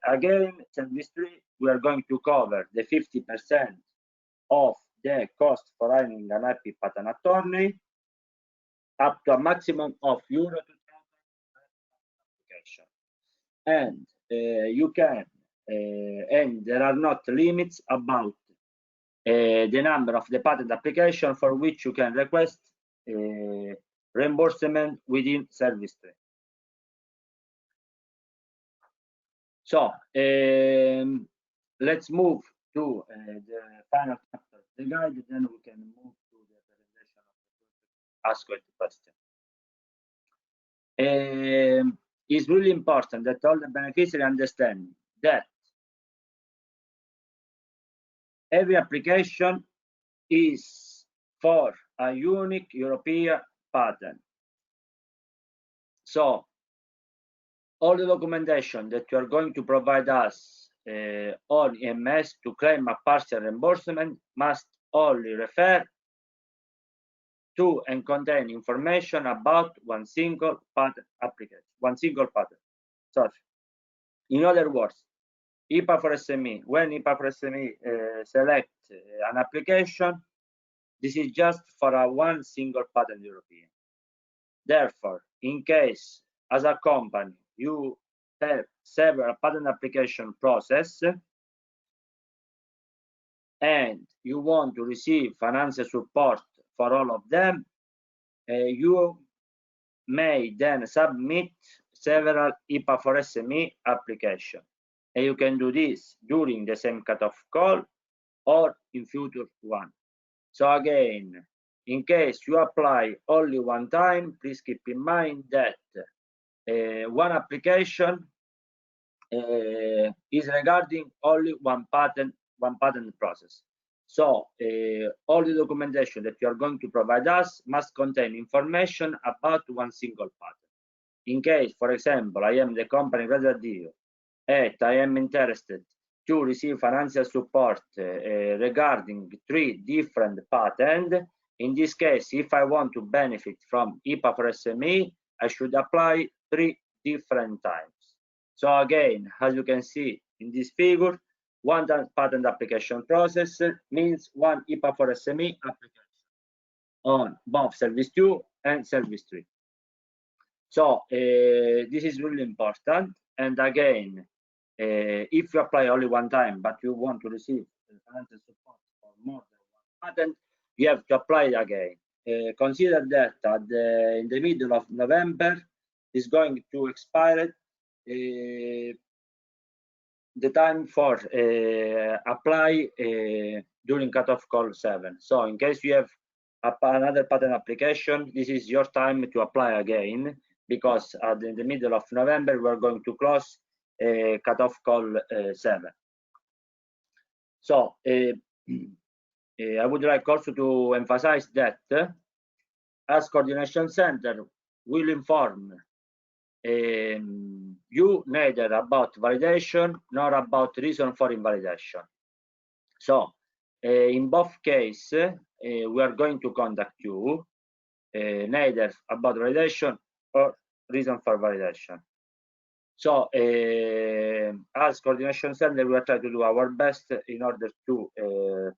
Again, service 3, we are going to cover the 50% of the cost for hiring an IP patent attorney up to a maximum of euro 2,000 application. And you can, and there are not limits about the number of the patent application for which you can request reimbursement within service 3. So let's move to the final chapter of the guide, then we can move to the presentation of the asked question. It's really important that all the beneficiaries understand that every application is for a unique European patent. So all the documentation that you are going to provide us on EMS to claim a partial reimbursement must only refer to and contain information about one single patent application, one single patent. Sorry. In other words, IPA4SME, when IPA4SME select an application, this is just for a one single patent European. Therefore, in case as a company you have several patent application process and you want to receive financial support for all of them, you may then submit several IPA4SME applications. And you can do this during the same cutoff call or in future one. So again, in case you apply only one time, please keep in mind that one application is regarding only one patent process. So all the documentation that you are going to provide us must contain information about one single patent. In case, for example, I am the company Reserdio and I am interested to receive financial support regarding 3 different patents, in this case, if I want to benefit from IPA4SME, I should apply 3 different times. So again, as you can see in this figure, one patent application process means one IPA4SME application on both service 2 and service 3. So this is really important. And again, if you apply only one time, but you want to receive financial support for more than one patent, you have to apply again. Consider that in the middle of November is going to expire the time for apply during cutoff call 7. So in case you have another patent application, this is your time to apply again, because in the middle of November we're going to close cutoff call 7. So I would like also to emphasize that as coordination center will inform you neither about validation nor about reason for invalidation. So in both cases, we are going to contact you neither about validation or reason for validation. So as coordination center, we are trying to do our best in order to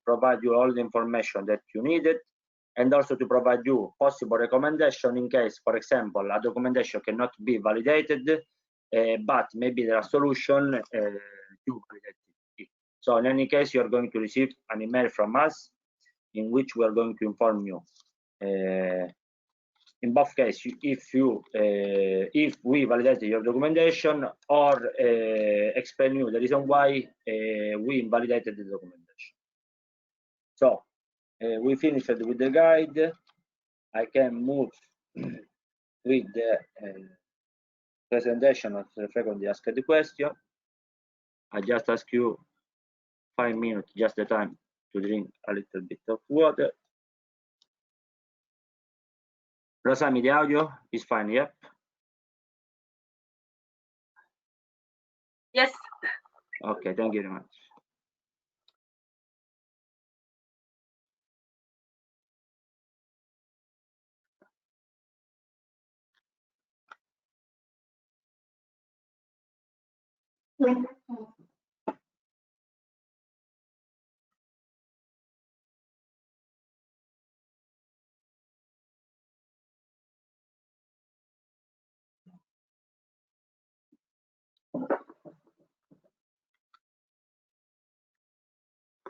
provide you all the information that you needed, and also to provide you possible recommendation in case, for example, a documentation cannot be validated but maybe there are solutions to validate it. So in any case, you are going to receive an email from us in which we are going to inform you. In both cases, if we validate your documentation or explain you the reason why we invalidated the documentation. So we finished with the guide. I can move with the presentation of the frequently asked question. I just ask you 5 minutes, just the time to drink a little bit of water. Rosami, the audio is fine, yep? Yes. Okay, thank you very much.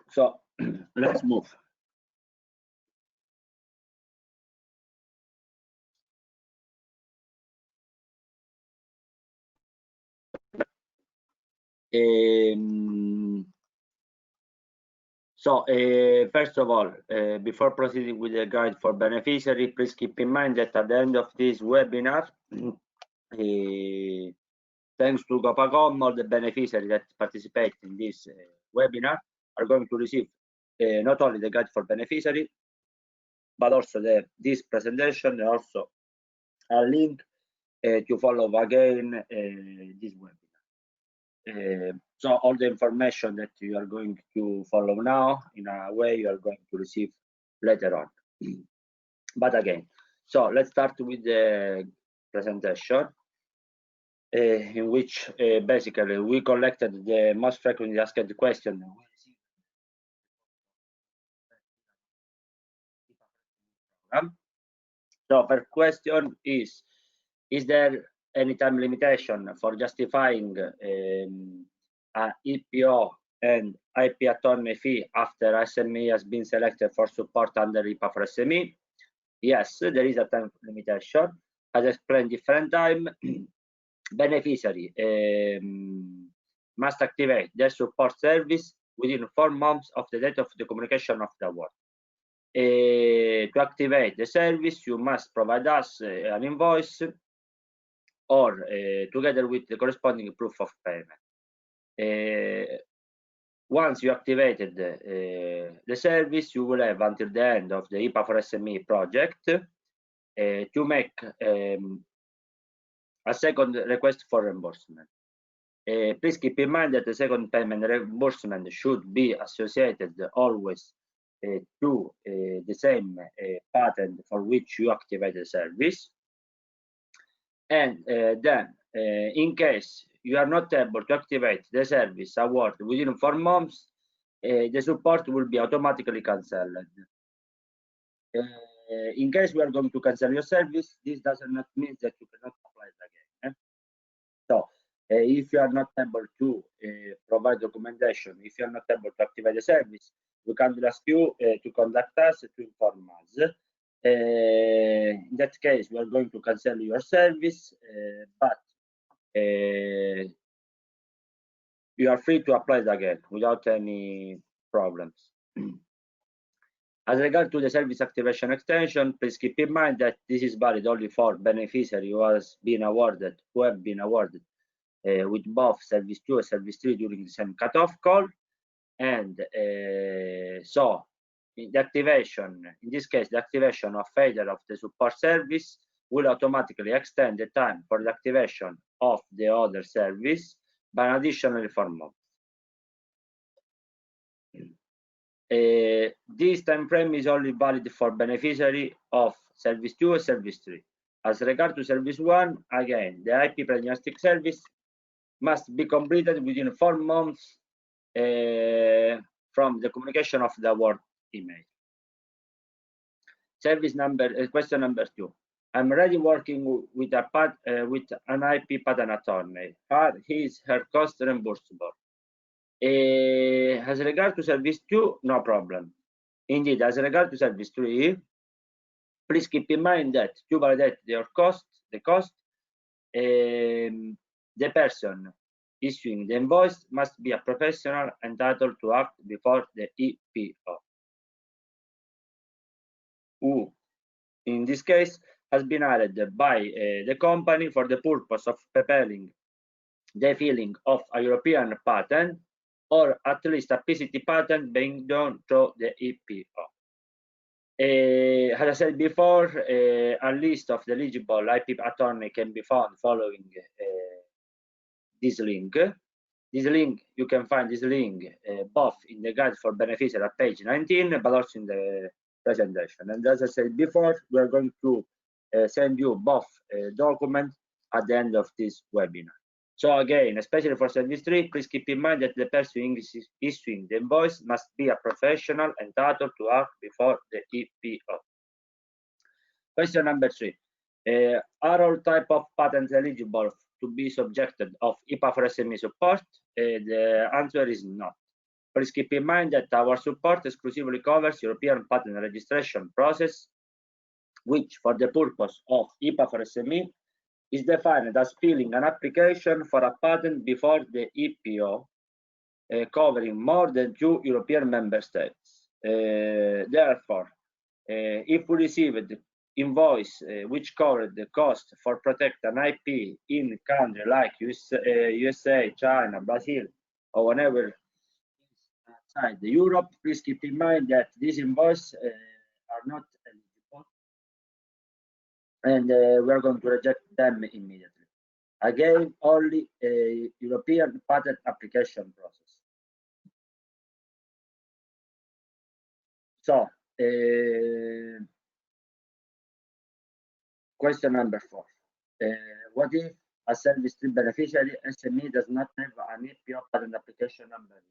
So let's move. First of all, before proceeding with the guide for beneficiary, please keep in mind that at the end of this webinar, thanks to Copacom, all the beneficiaries that participate in this webinar are going to receive not only the guide for beneficiary, but also this presentation and also a link to follow again this webinar. So all the information that you are going to follow now, in a way you are going to receive later on. But again, so let's start with the presentation, in which basically we collected the most frequently asked question. So first question is there any time limitation for justifying a EPO and IP autonomy fee after SME has been selected for support under IPA4SME? Yes, there is a time limitation. As explained different time, beneficiary must activate their support service within 4 months of the date of the communication of the award. To activate the service, you must provide us an invoice or together with the corresponding proof of payment. Once you activated the service, you will have until the end of the IPA4SME project to make a second request for reimbursement. Please keep in mind that the second payment reimbursement should be associated always to the same patent for which you activate the service. And then, in case you are not able to activate the service award within 4 months, the support will be automatically cancelled. In case we are going to cancel your service, this does not mean that you cannot apply it again. So, if you are not able to provide documentation, if you are not able to activate the service, we can ask you to contact us to inform us. In that case, we are going to cancel your service, but you are free to apply it again without any problems. As regard to the service activation extension, please keep in mind that this is valid only for beneficiaries who have been awarded with both Service 2 and Service 3 during the same cutoff call. And so the activation, in this case, the activation of either of the support service will automatically extend the time for the activation of the other service by an additional 4 months. This time frame is only valid for beneficiary of Service 2 and Service 3. As regard to Service 1, again, the IP Pre-diagnostic service must be completed within 4 months from the communication of the award email. Service number, question number 2. I'm already working with an IP patent attorney. His her cost reimbursable. As regard to service 2, no problem. Indeed, as regard to service 3, please keep in mind that to validate the cost, the person issuing the invoice must be a professional entitled to act before the EPO, who in this case has been hired by the company for the purpose of preparing the filing of a European patent, or at least a PCT patent being done through the EPO. As I said before, a list of the eligible IP attorney can be found following this link. You can find this link both in the guide for beneficiary at page 19, but also in the presentation. And as I said before, we are going to send you both documents at the end of this webinar. So again, especially for service 3, please keep in mind that the person issuing the invoice must be a professional entitled to act before the EPO. Question number 3. Are all type of patents eligible to be subjected of IPA4SME support? The answer is not. Please keep in mind that our support exclusively covers European patent registration process, which for the purpose of IPA4SME is defined as filing an application for a patent before the EPO, covering more than 2 European member states. Therefore, if we received invoice which covered the cost for protect an IP in country like USA, China, Brazil, or whenever outside Europe, please keep in mind that these invoices are not eligible, and we are going to reject them immediately. Again, only a European patent application process. So, question number 4. What if a service 3 beneficiary SME does not have an EPO patent application number?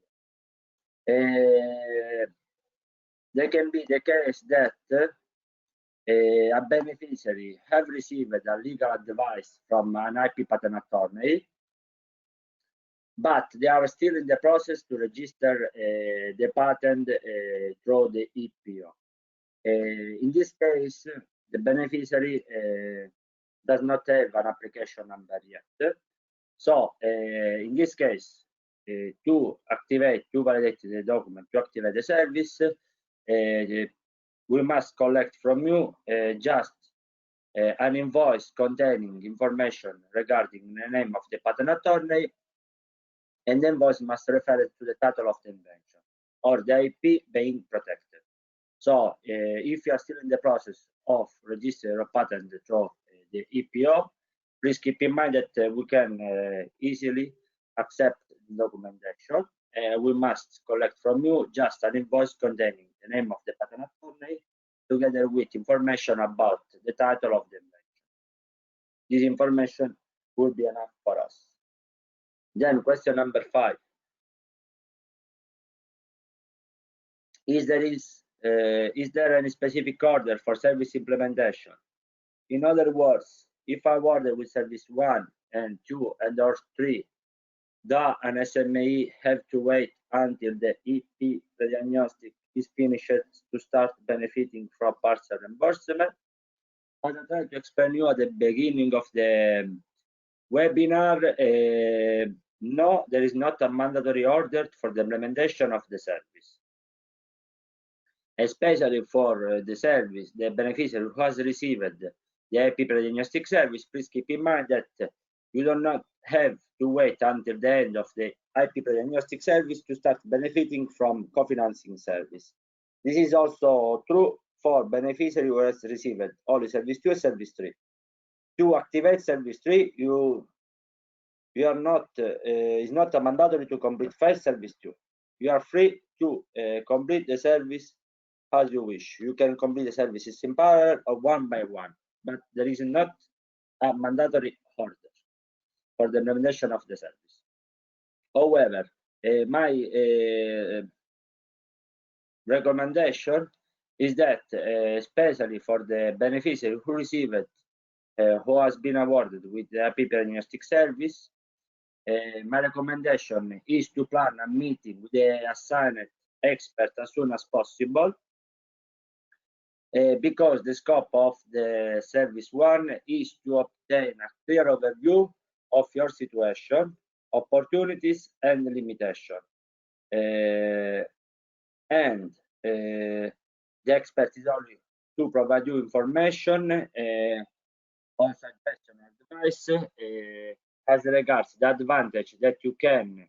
There can be the case that a beneficiary have received a legal advice from an IP patent attorney, but they are still in the process to register the patent through the EPO. In this case, the beneficiary does not have an application number yet. So in this case, to validate the document, to activate the service, we must collect from you just an invoice containing information regarding the name of the patent attorney, and the invoice must refer to the title of the invention or the IP being protected. So if you are still in the process of registering a patent through the EPO, please keep in mind that we can easily accept the documentation. We must collect from you just an invoice containing the name of the patent attorney, together with information about the title of the invention. This information will be enough for us. Then question number 5. Is there any specific order for service implementation? In other words, if I order with service 1 and 2 and or 3, does an SME have to wait until the EP pre-diagnostic is finished to start benefiting from partial reimbursement? As I tried to explain you at the beginning of the webinar, no, there is not a mandatory order for the implementation of the service. Especially for the service, the beneficiary who has received the IP pre-diagnostic service, please keep in mind that you do not have to wait until the end of the IP pre-diagnostic service to start benefiting from co-financing service. This is also true for beneficiary who has received only service 2 and service 3. To activate service 3, you are not it's not a mandatory to complete first service 2. You are free to complete the service as you wish. You can complete the services in parallel or one by one, but there is not a mandatory order for the implementation of the service. However, my recommendation is that, especially for the beneficiary who received who has been awarded with the Ipa Agnostic Service, my recommendation is to plan a meeting with the assigned expert as soon as possible, because the scope of the service one is to obtain a clear overview of your situation, opportunities, and limitations. And the expert is only to provide you information on suggestion or advice as regards the advantage that you can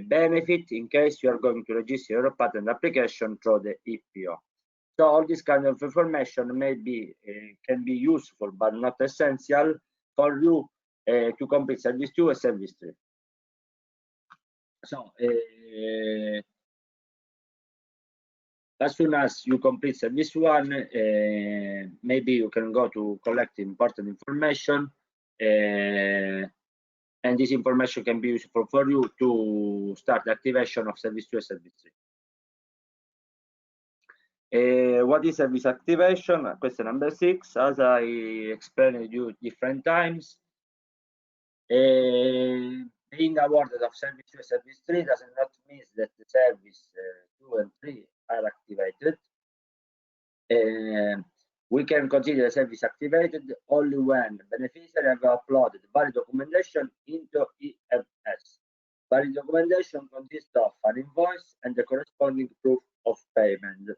benefit in case you are going to register your patent application through the IPO. So all this kind of information may be can be useful but not essential for you to complete service 2 and service 3. So as soon as you complete service 1, maybe you can go to collect important information, and this information can be useful for you to start the activation of service 2 and service 3. What is service activation? Question number 6. As I explained you different times, being awarded of service 2 and service 3 does not mean that the service 2 and 3 are activated. We can consider the service activated only when beneficiary have uploaded valid documentation into EMS. Valid documentation consists of an invoice and the corresponding proof of payment.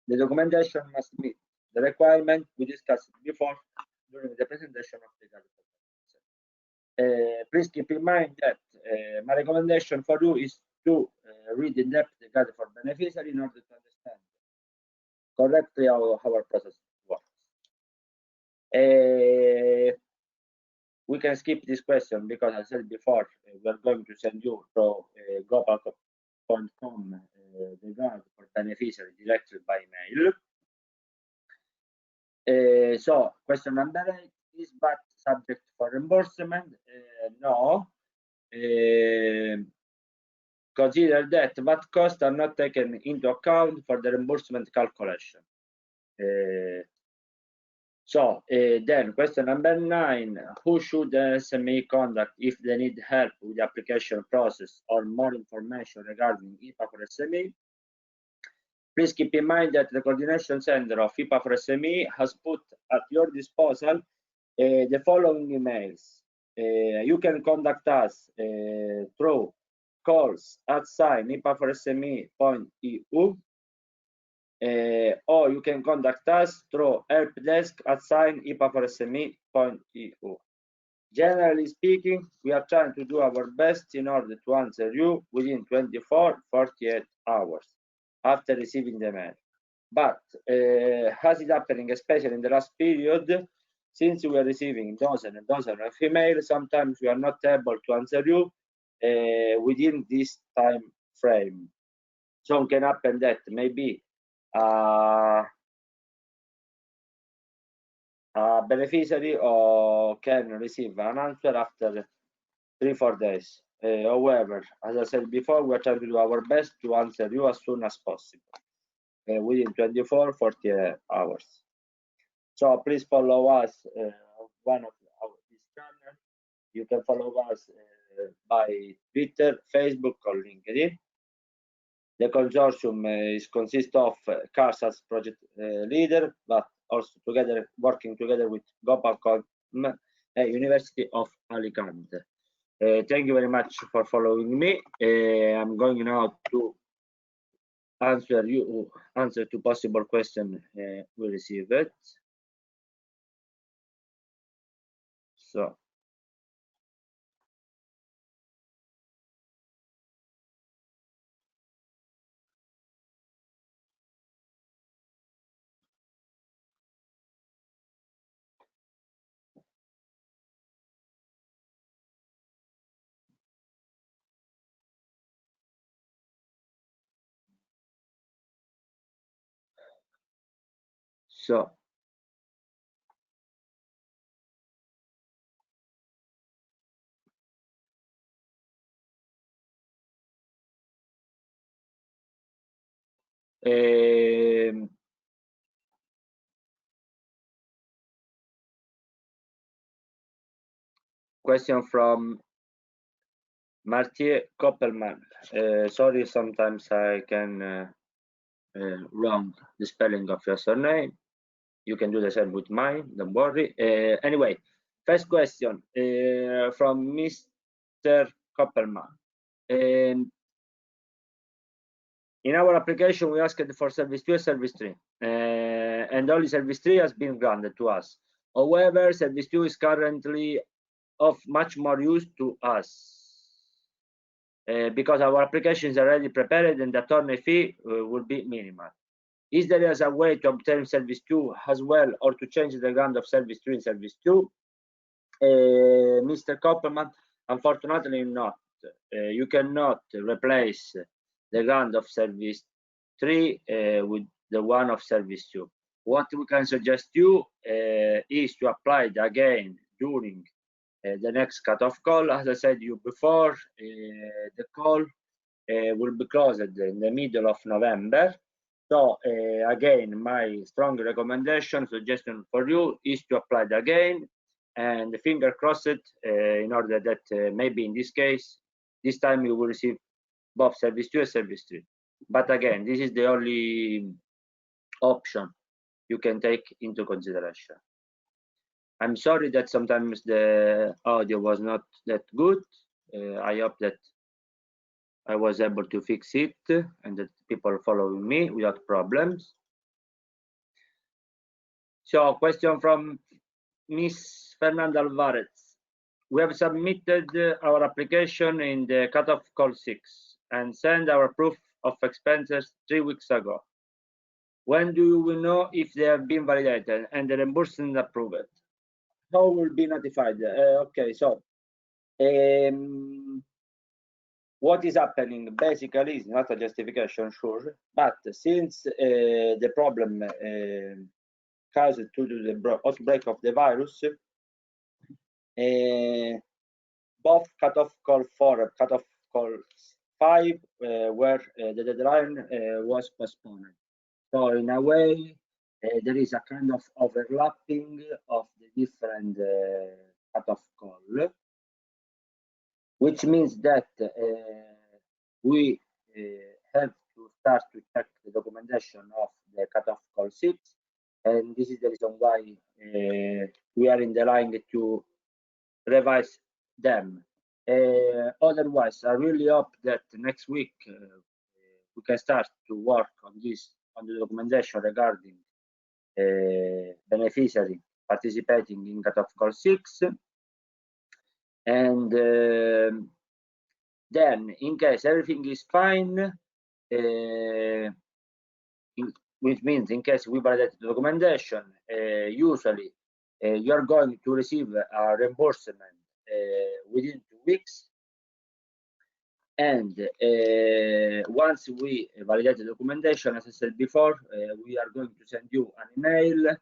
The documentation must meet the requirement we discussed before during the presentation of the guide. Please keep in mind that my recommendation for you is to read in depth the guide for beneficiary in order to understand correctly how our process works. We can skip this question because I said before we are going to send you through global.com the guide for beneficiary directly by mail. So question number 8, is VAT subject for reimbursement? No. Consider that VAT costs are not taken into account for the reimbursement calculation. Then question number 9, who should the SME contact if they need help with the application process or more information regarding IPA4SME? Please keep in mind that the coordination center of IPA4SME has put at your disposal the following emails. You can contact us through calls@ipa4sme.eu, or you can contact us through helpdesk@ipa4sme.eu. Generally speaking, we are trying to do our best in order to answer you within 24-48 hours after receiving the mail. But as is happening, especially in the last period, since we are receiving dozens and dozens of emails, sometimes we are not able to answer you within this time frame. So it can happen that maybe a beneficiary or can receive an answer after 3-4 days. However, as I said before, we are trying to do our best to answer you as soon as possible within 24-48 hours. So please follow us on one of this channel. You can follow us by Twitter, Facebook, or LinkedIn. The consortium consists of CARS as project leader, but also working together with Gopalcom, University of Alicante. Thank you very much for following me. I'm going now to answer to possible question we received. So. Question from Martier Koppelman. Sorry, sometimes I can wrong the spelling of your surname. You can do the same with mine, don't worry. Anyway, first question from Mr. Koppelman. In our application, we asked for service 2 and service 3, and only service 3 has been granted to us. However, service 2 is currently of much more use to us because our application is already prepared and the attorney fee will be minimal. Is there a way to obtain service 2 as well, or to change the grant of service 3 in service 2? Mr. Koppelman, unfortunately not. You cannot replace the grant of service 3 with the one of service 2. What we can suggest you is to apply it again during the next cutoff call. As I said you before, the call will be closed in the middle of November. So again, my strong recommendation, suggestion for you is to apply it again, and finger crossed in order that maybe in this case, this time you will receive both service 2 and service 3. But again, this is the only option you can take into consideration. I'm sorry that sometimes the audio was not that good. I hope that I was able to fix it and that people following me without problems. So, question from Miss Fernanda Alvarez. We have submitted our application in the cutoff call 6 and sent our proof of expenses 3 weeks ago. When do we know if they have been validated and the reimbursement approved? How will be notified? Okay, so what is happening basically is not a justification, sure, but since the problem caused to the outbreak of the virus, both cutoff call 4 and cutoff call 5 where the deadline was postponed. So in a way, there is a kind of overlapping of the different cutoff call, which means that we have to start to check the documentation of the cutoff call 6, and this is the reason why we are in the line to revise them. Otherwise, I really hope that next week we can start to work on this, on the documentation regarding beneficiary participating in cutoff call 6, and then in case everything is fine, which means in case we validate the documentation, usually you are going to receive a reimbursement within 2 weeks. And once we validate the documentation, as I said before, we are going to send you an email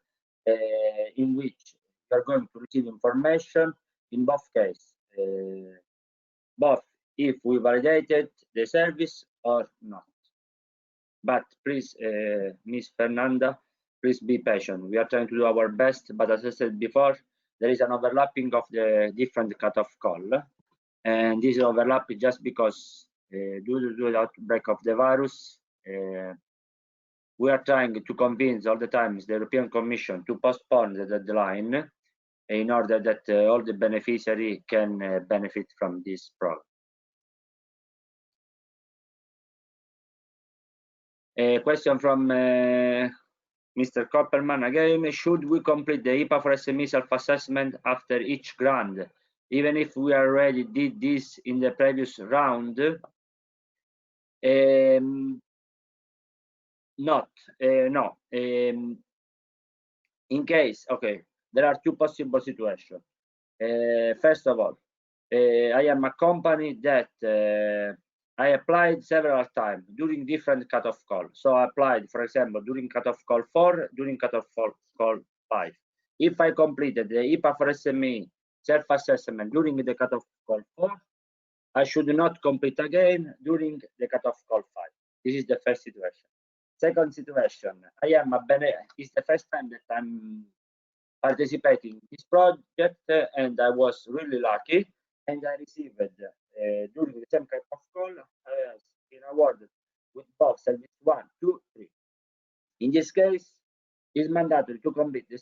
in which you are going to receive information in both cases, both if we validated the service or not. But please, Miss Fernanda, please be patient. We are trying to do our best, but as I said before, there is an overlapping of the different cutoff call. And this overlap is just because due to the outbreak of the virus, we are trying to convince all the time the European Commission to postpone the deadline in order that all the beneficiaries can benefit from this program. A question from Mr. Koppelman again. Should we complete the IPA4SME self-assessment after each grant, even if we already did this in the previous round? No. In case, okay, there are 2 possible situations. First of all, I am a company that I applied several times during different cutoff calls. So I applied, for example, during cutoff call 4, during cutoff call 5. If I completed the IPA4SME self-assessment during the cutoff call 4, I should not complete again during the cutoff call 5. This is the first situation. Second situation, it's the first time that I'm participating in this project, and I was really lucky, and I received during the same kind of call, I was been awarded with both service 1, 2, 3. In this case, it's mandatory to complete the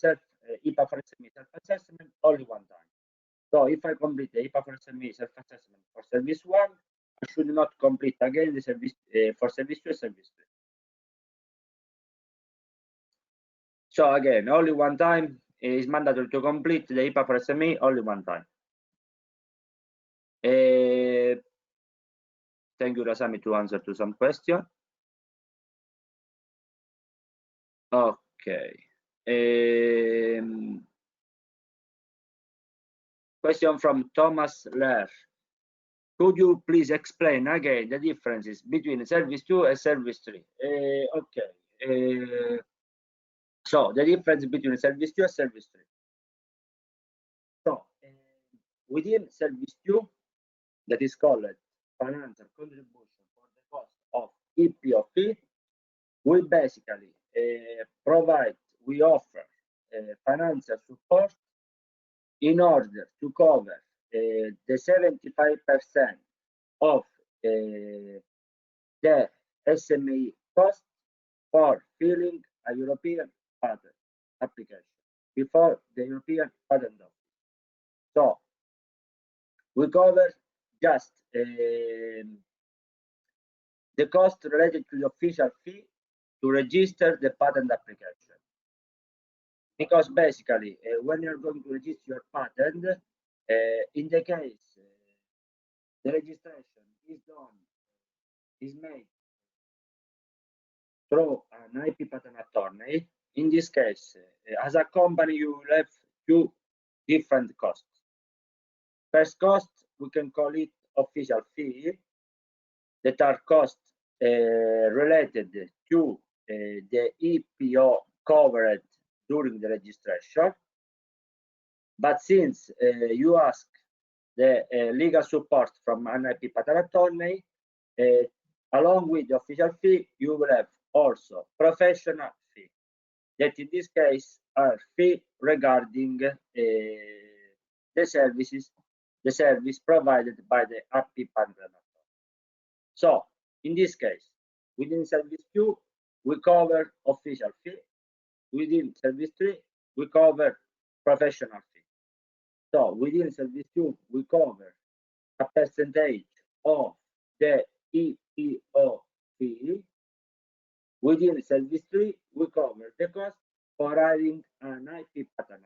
IPA4SME self-assessment only one time. So if I complete the IPA4SME self-assessment for service 1, I should not complete again the service for service 2 and service 3. So again, only one time is mandatory to complete the IPA4SME only one time. Thank you, Rasami, to answer to some question. Okay. Question from Thomas Lair. Could you please explain again the differences between service 2 and service 3? Okay. So the difference between service 2 and service 3. So within service 2, that is called financial contribution for the cost of EPOP, we basically we offer financial support in order to cover the 75% of the SME cost for filing a European patent application before the European Patent Office. So we cover just the cost related to the official fee to register the patent application. Because basically, when you're going to register your patent, in the case the registration is made through an IP patent attorney. In this case, as a company, you will have two different costs. First cost, we can call it official fee, that are costs related to the EPO covered during the registration. But since you ask the legal support from an IP patent attorney, along with the official fee, you will have also professional fee, that in this case are fee regarding the service provided by the IP patent attorney. So in this case, within service 2, we cover official fee. Within service 3, we cover professional fee. So within service 2, we cover a percentage of the EPO fee. Within service 3, we cover the cost for hiring an IP patent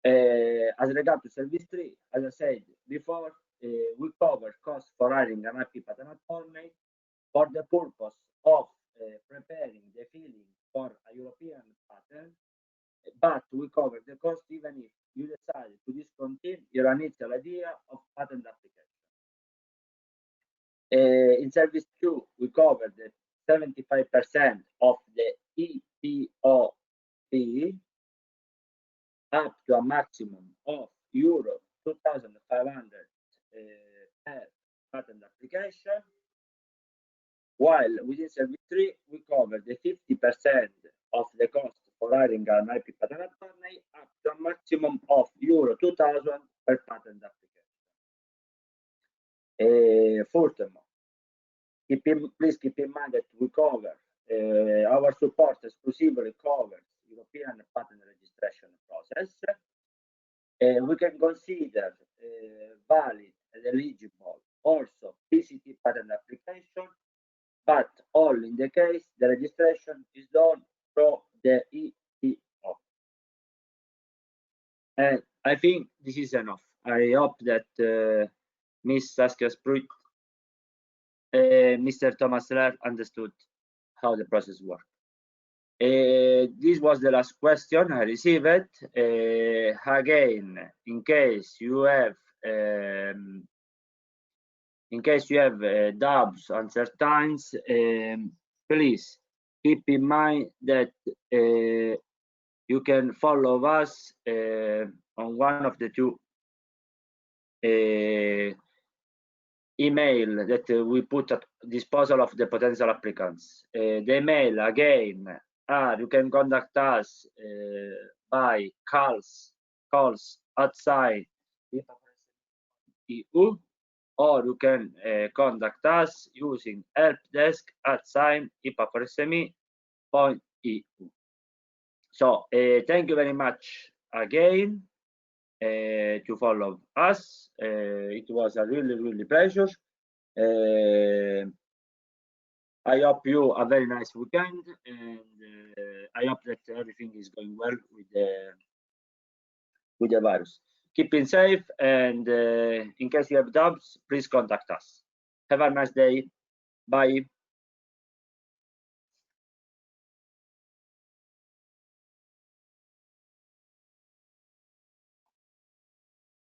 attorney. As regard to service 3, as I said before, we cover costs for hiring an IP patent attorney for the purpose of preparing the filing for a European patent, but we cover the cost even if you decide to discontinue your initial idea of patent application. In service 2, we cover the 75% of the EPO fee up to a maximum of euro 2,500 per patent application, while within service 3, we cover the 50% of the cost for hiring an IP patent attorney up to a maximum of euro 2,000 per patent application. Furthermore, please keep in mind that we cover our support exclusively covers European patent registration process. We can consider valid and eligible also PCT patent application, but only in the case the registration is done through the EPO. And I think this is enough. I hope that Ms. Saskia Spruit, Mr. Thomas Lair understood how the process works. This was the last question I received. Again, in case you have doubts, uncertainties, please keep in mind that you can follow us on one of the two email that we put at disposal of the potential applicants. The email again are you can contact us by calls outside EU, or you can contact us using helpdesk@IPA4SME.eu. So thank you very much again to follow us. It was a really pleasure. I hope you a very nice weekend, and I hope that everything is going well with the virus. Keeping safe, and in case you have doubts, please contact us. Have a nice day. Bye.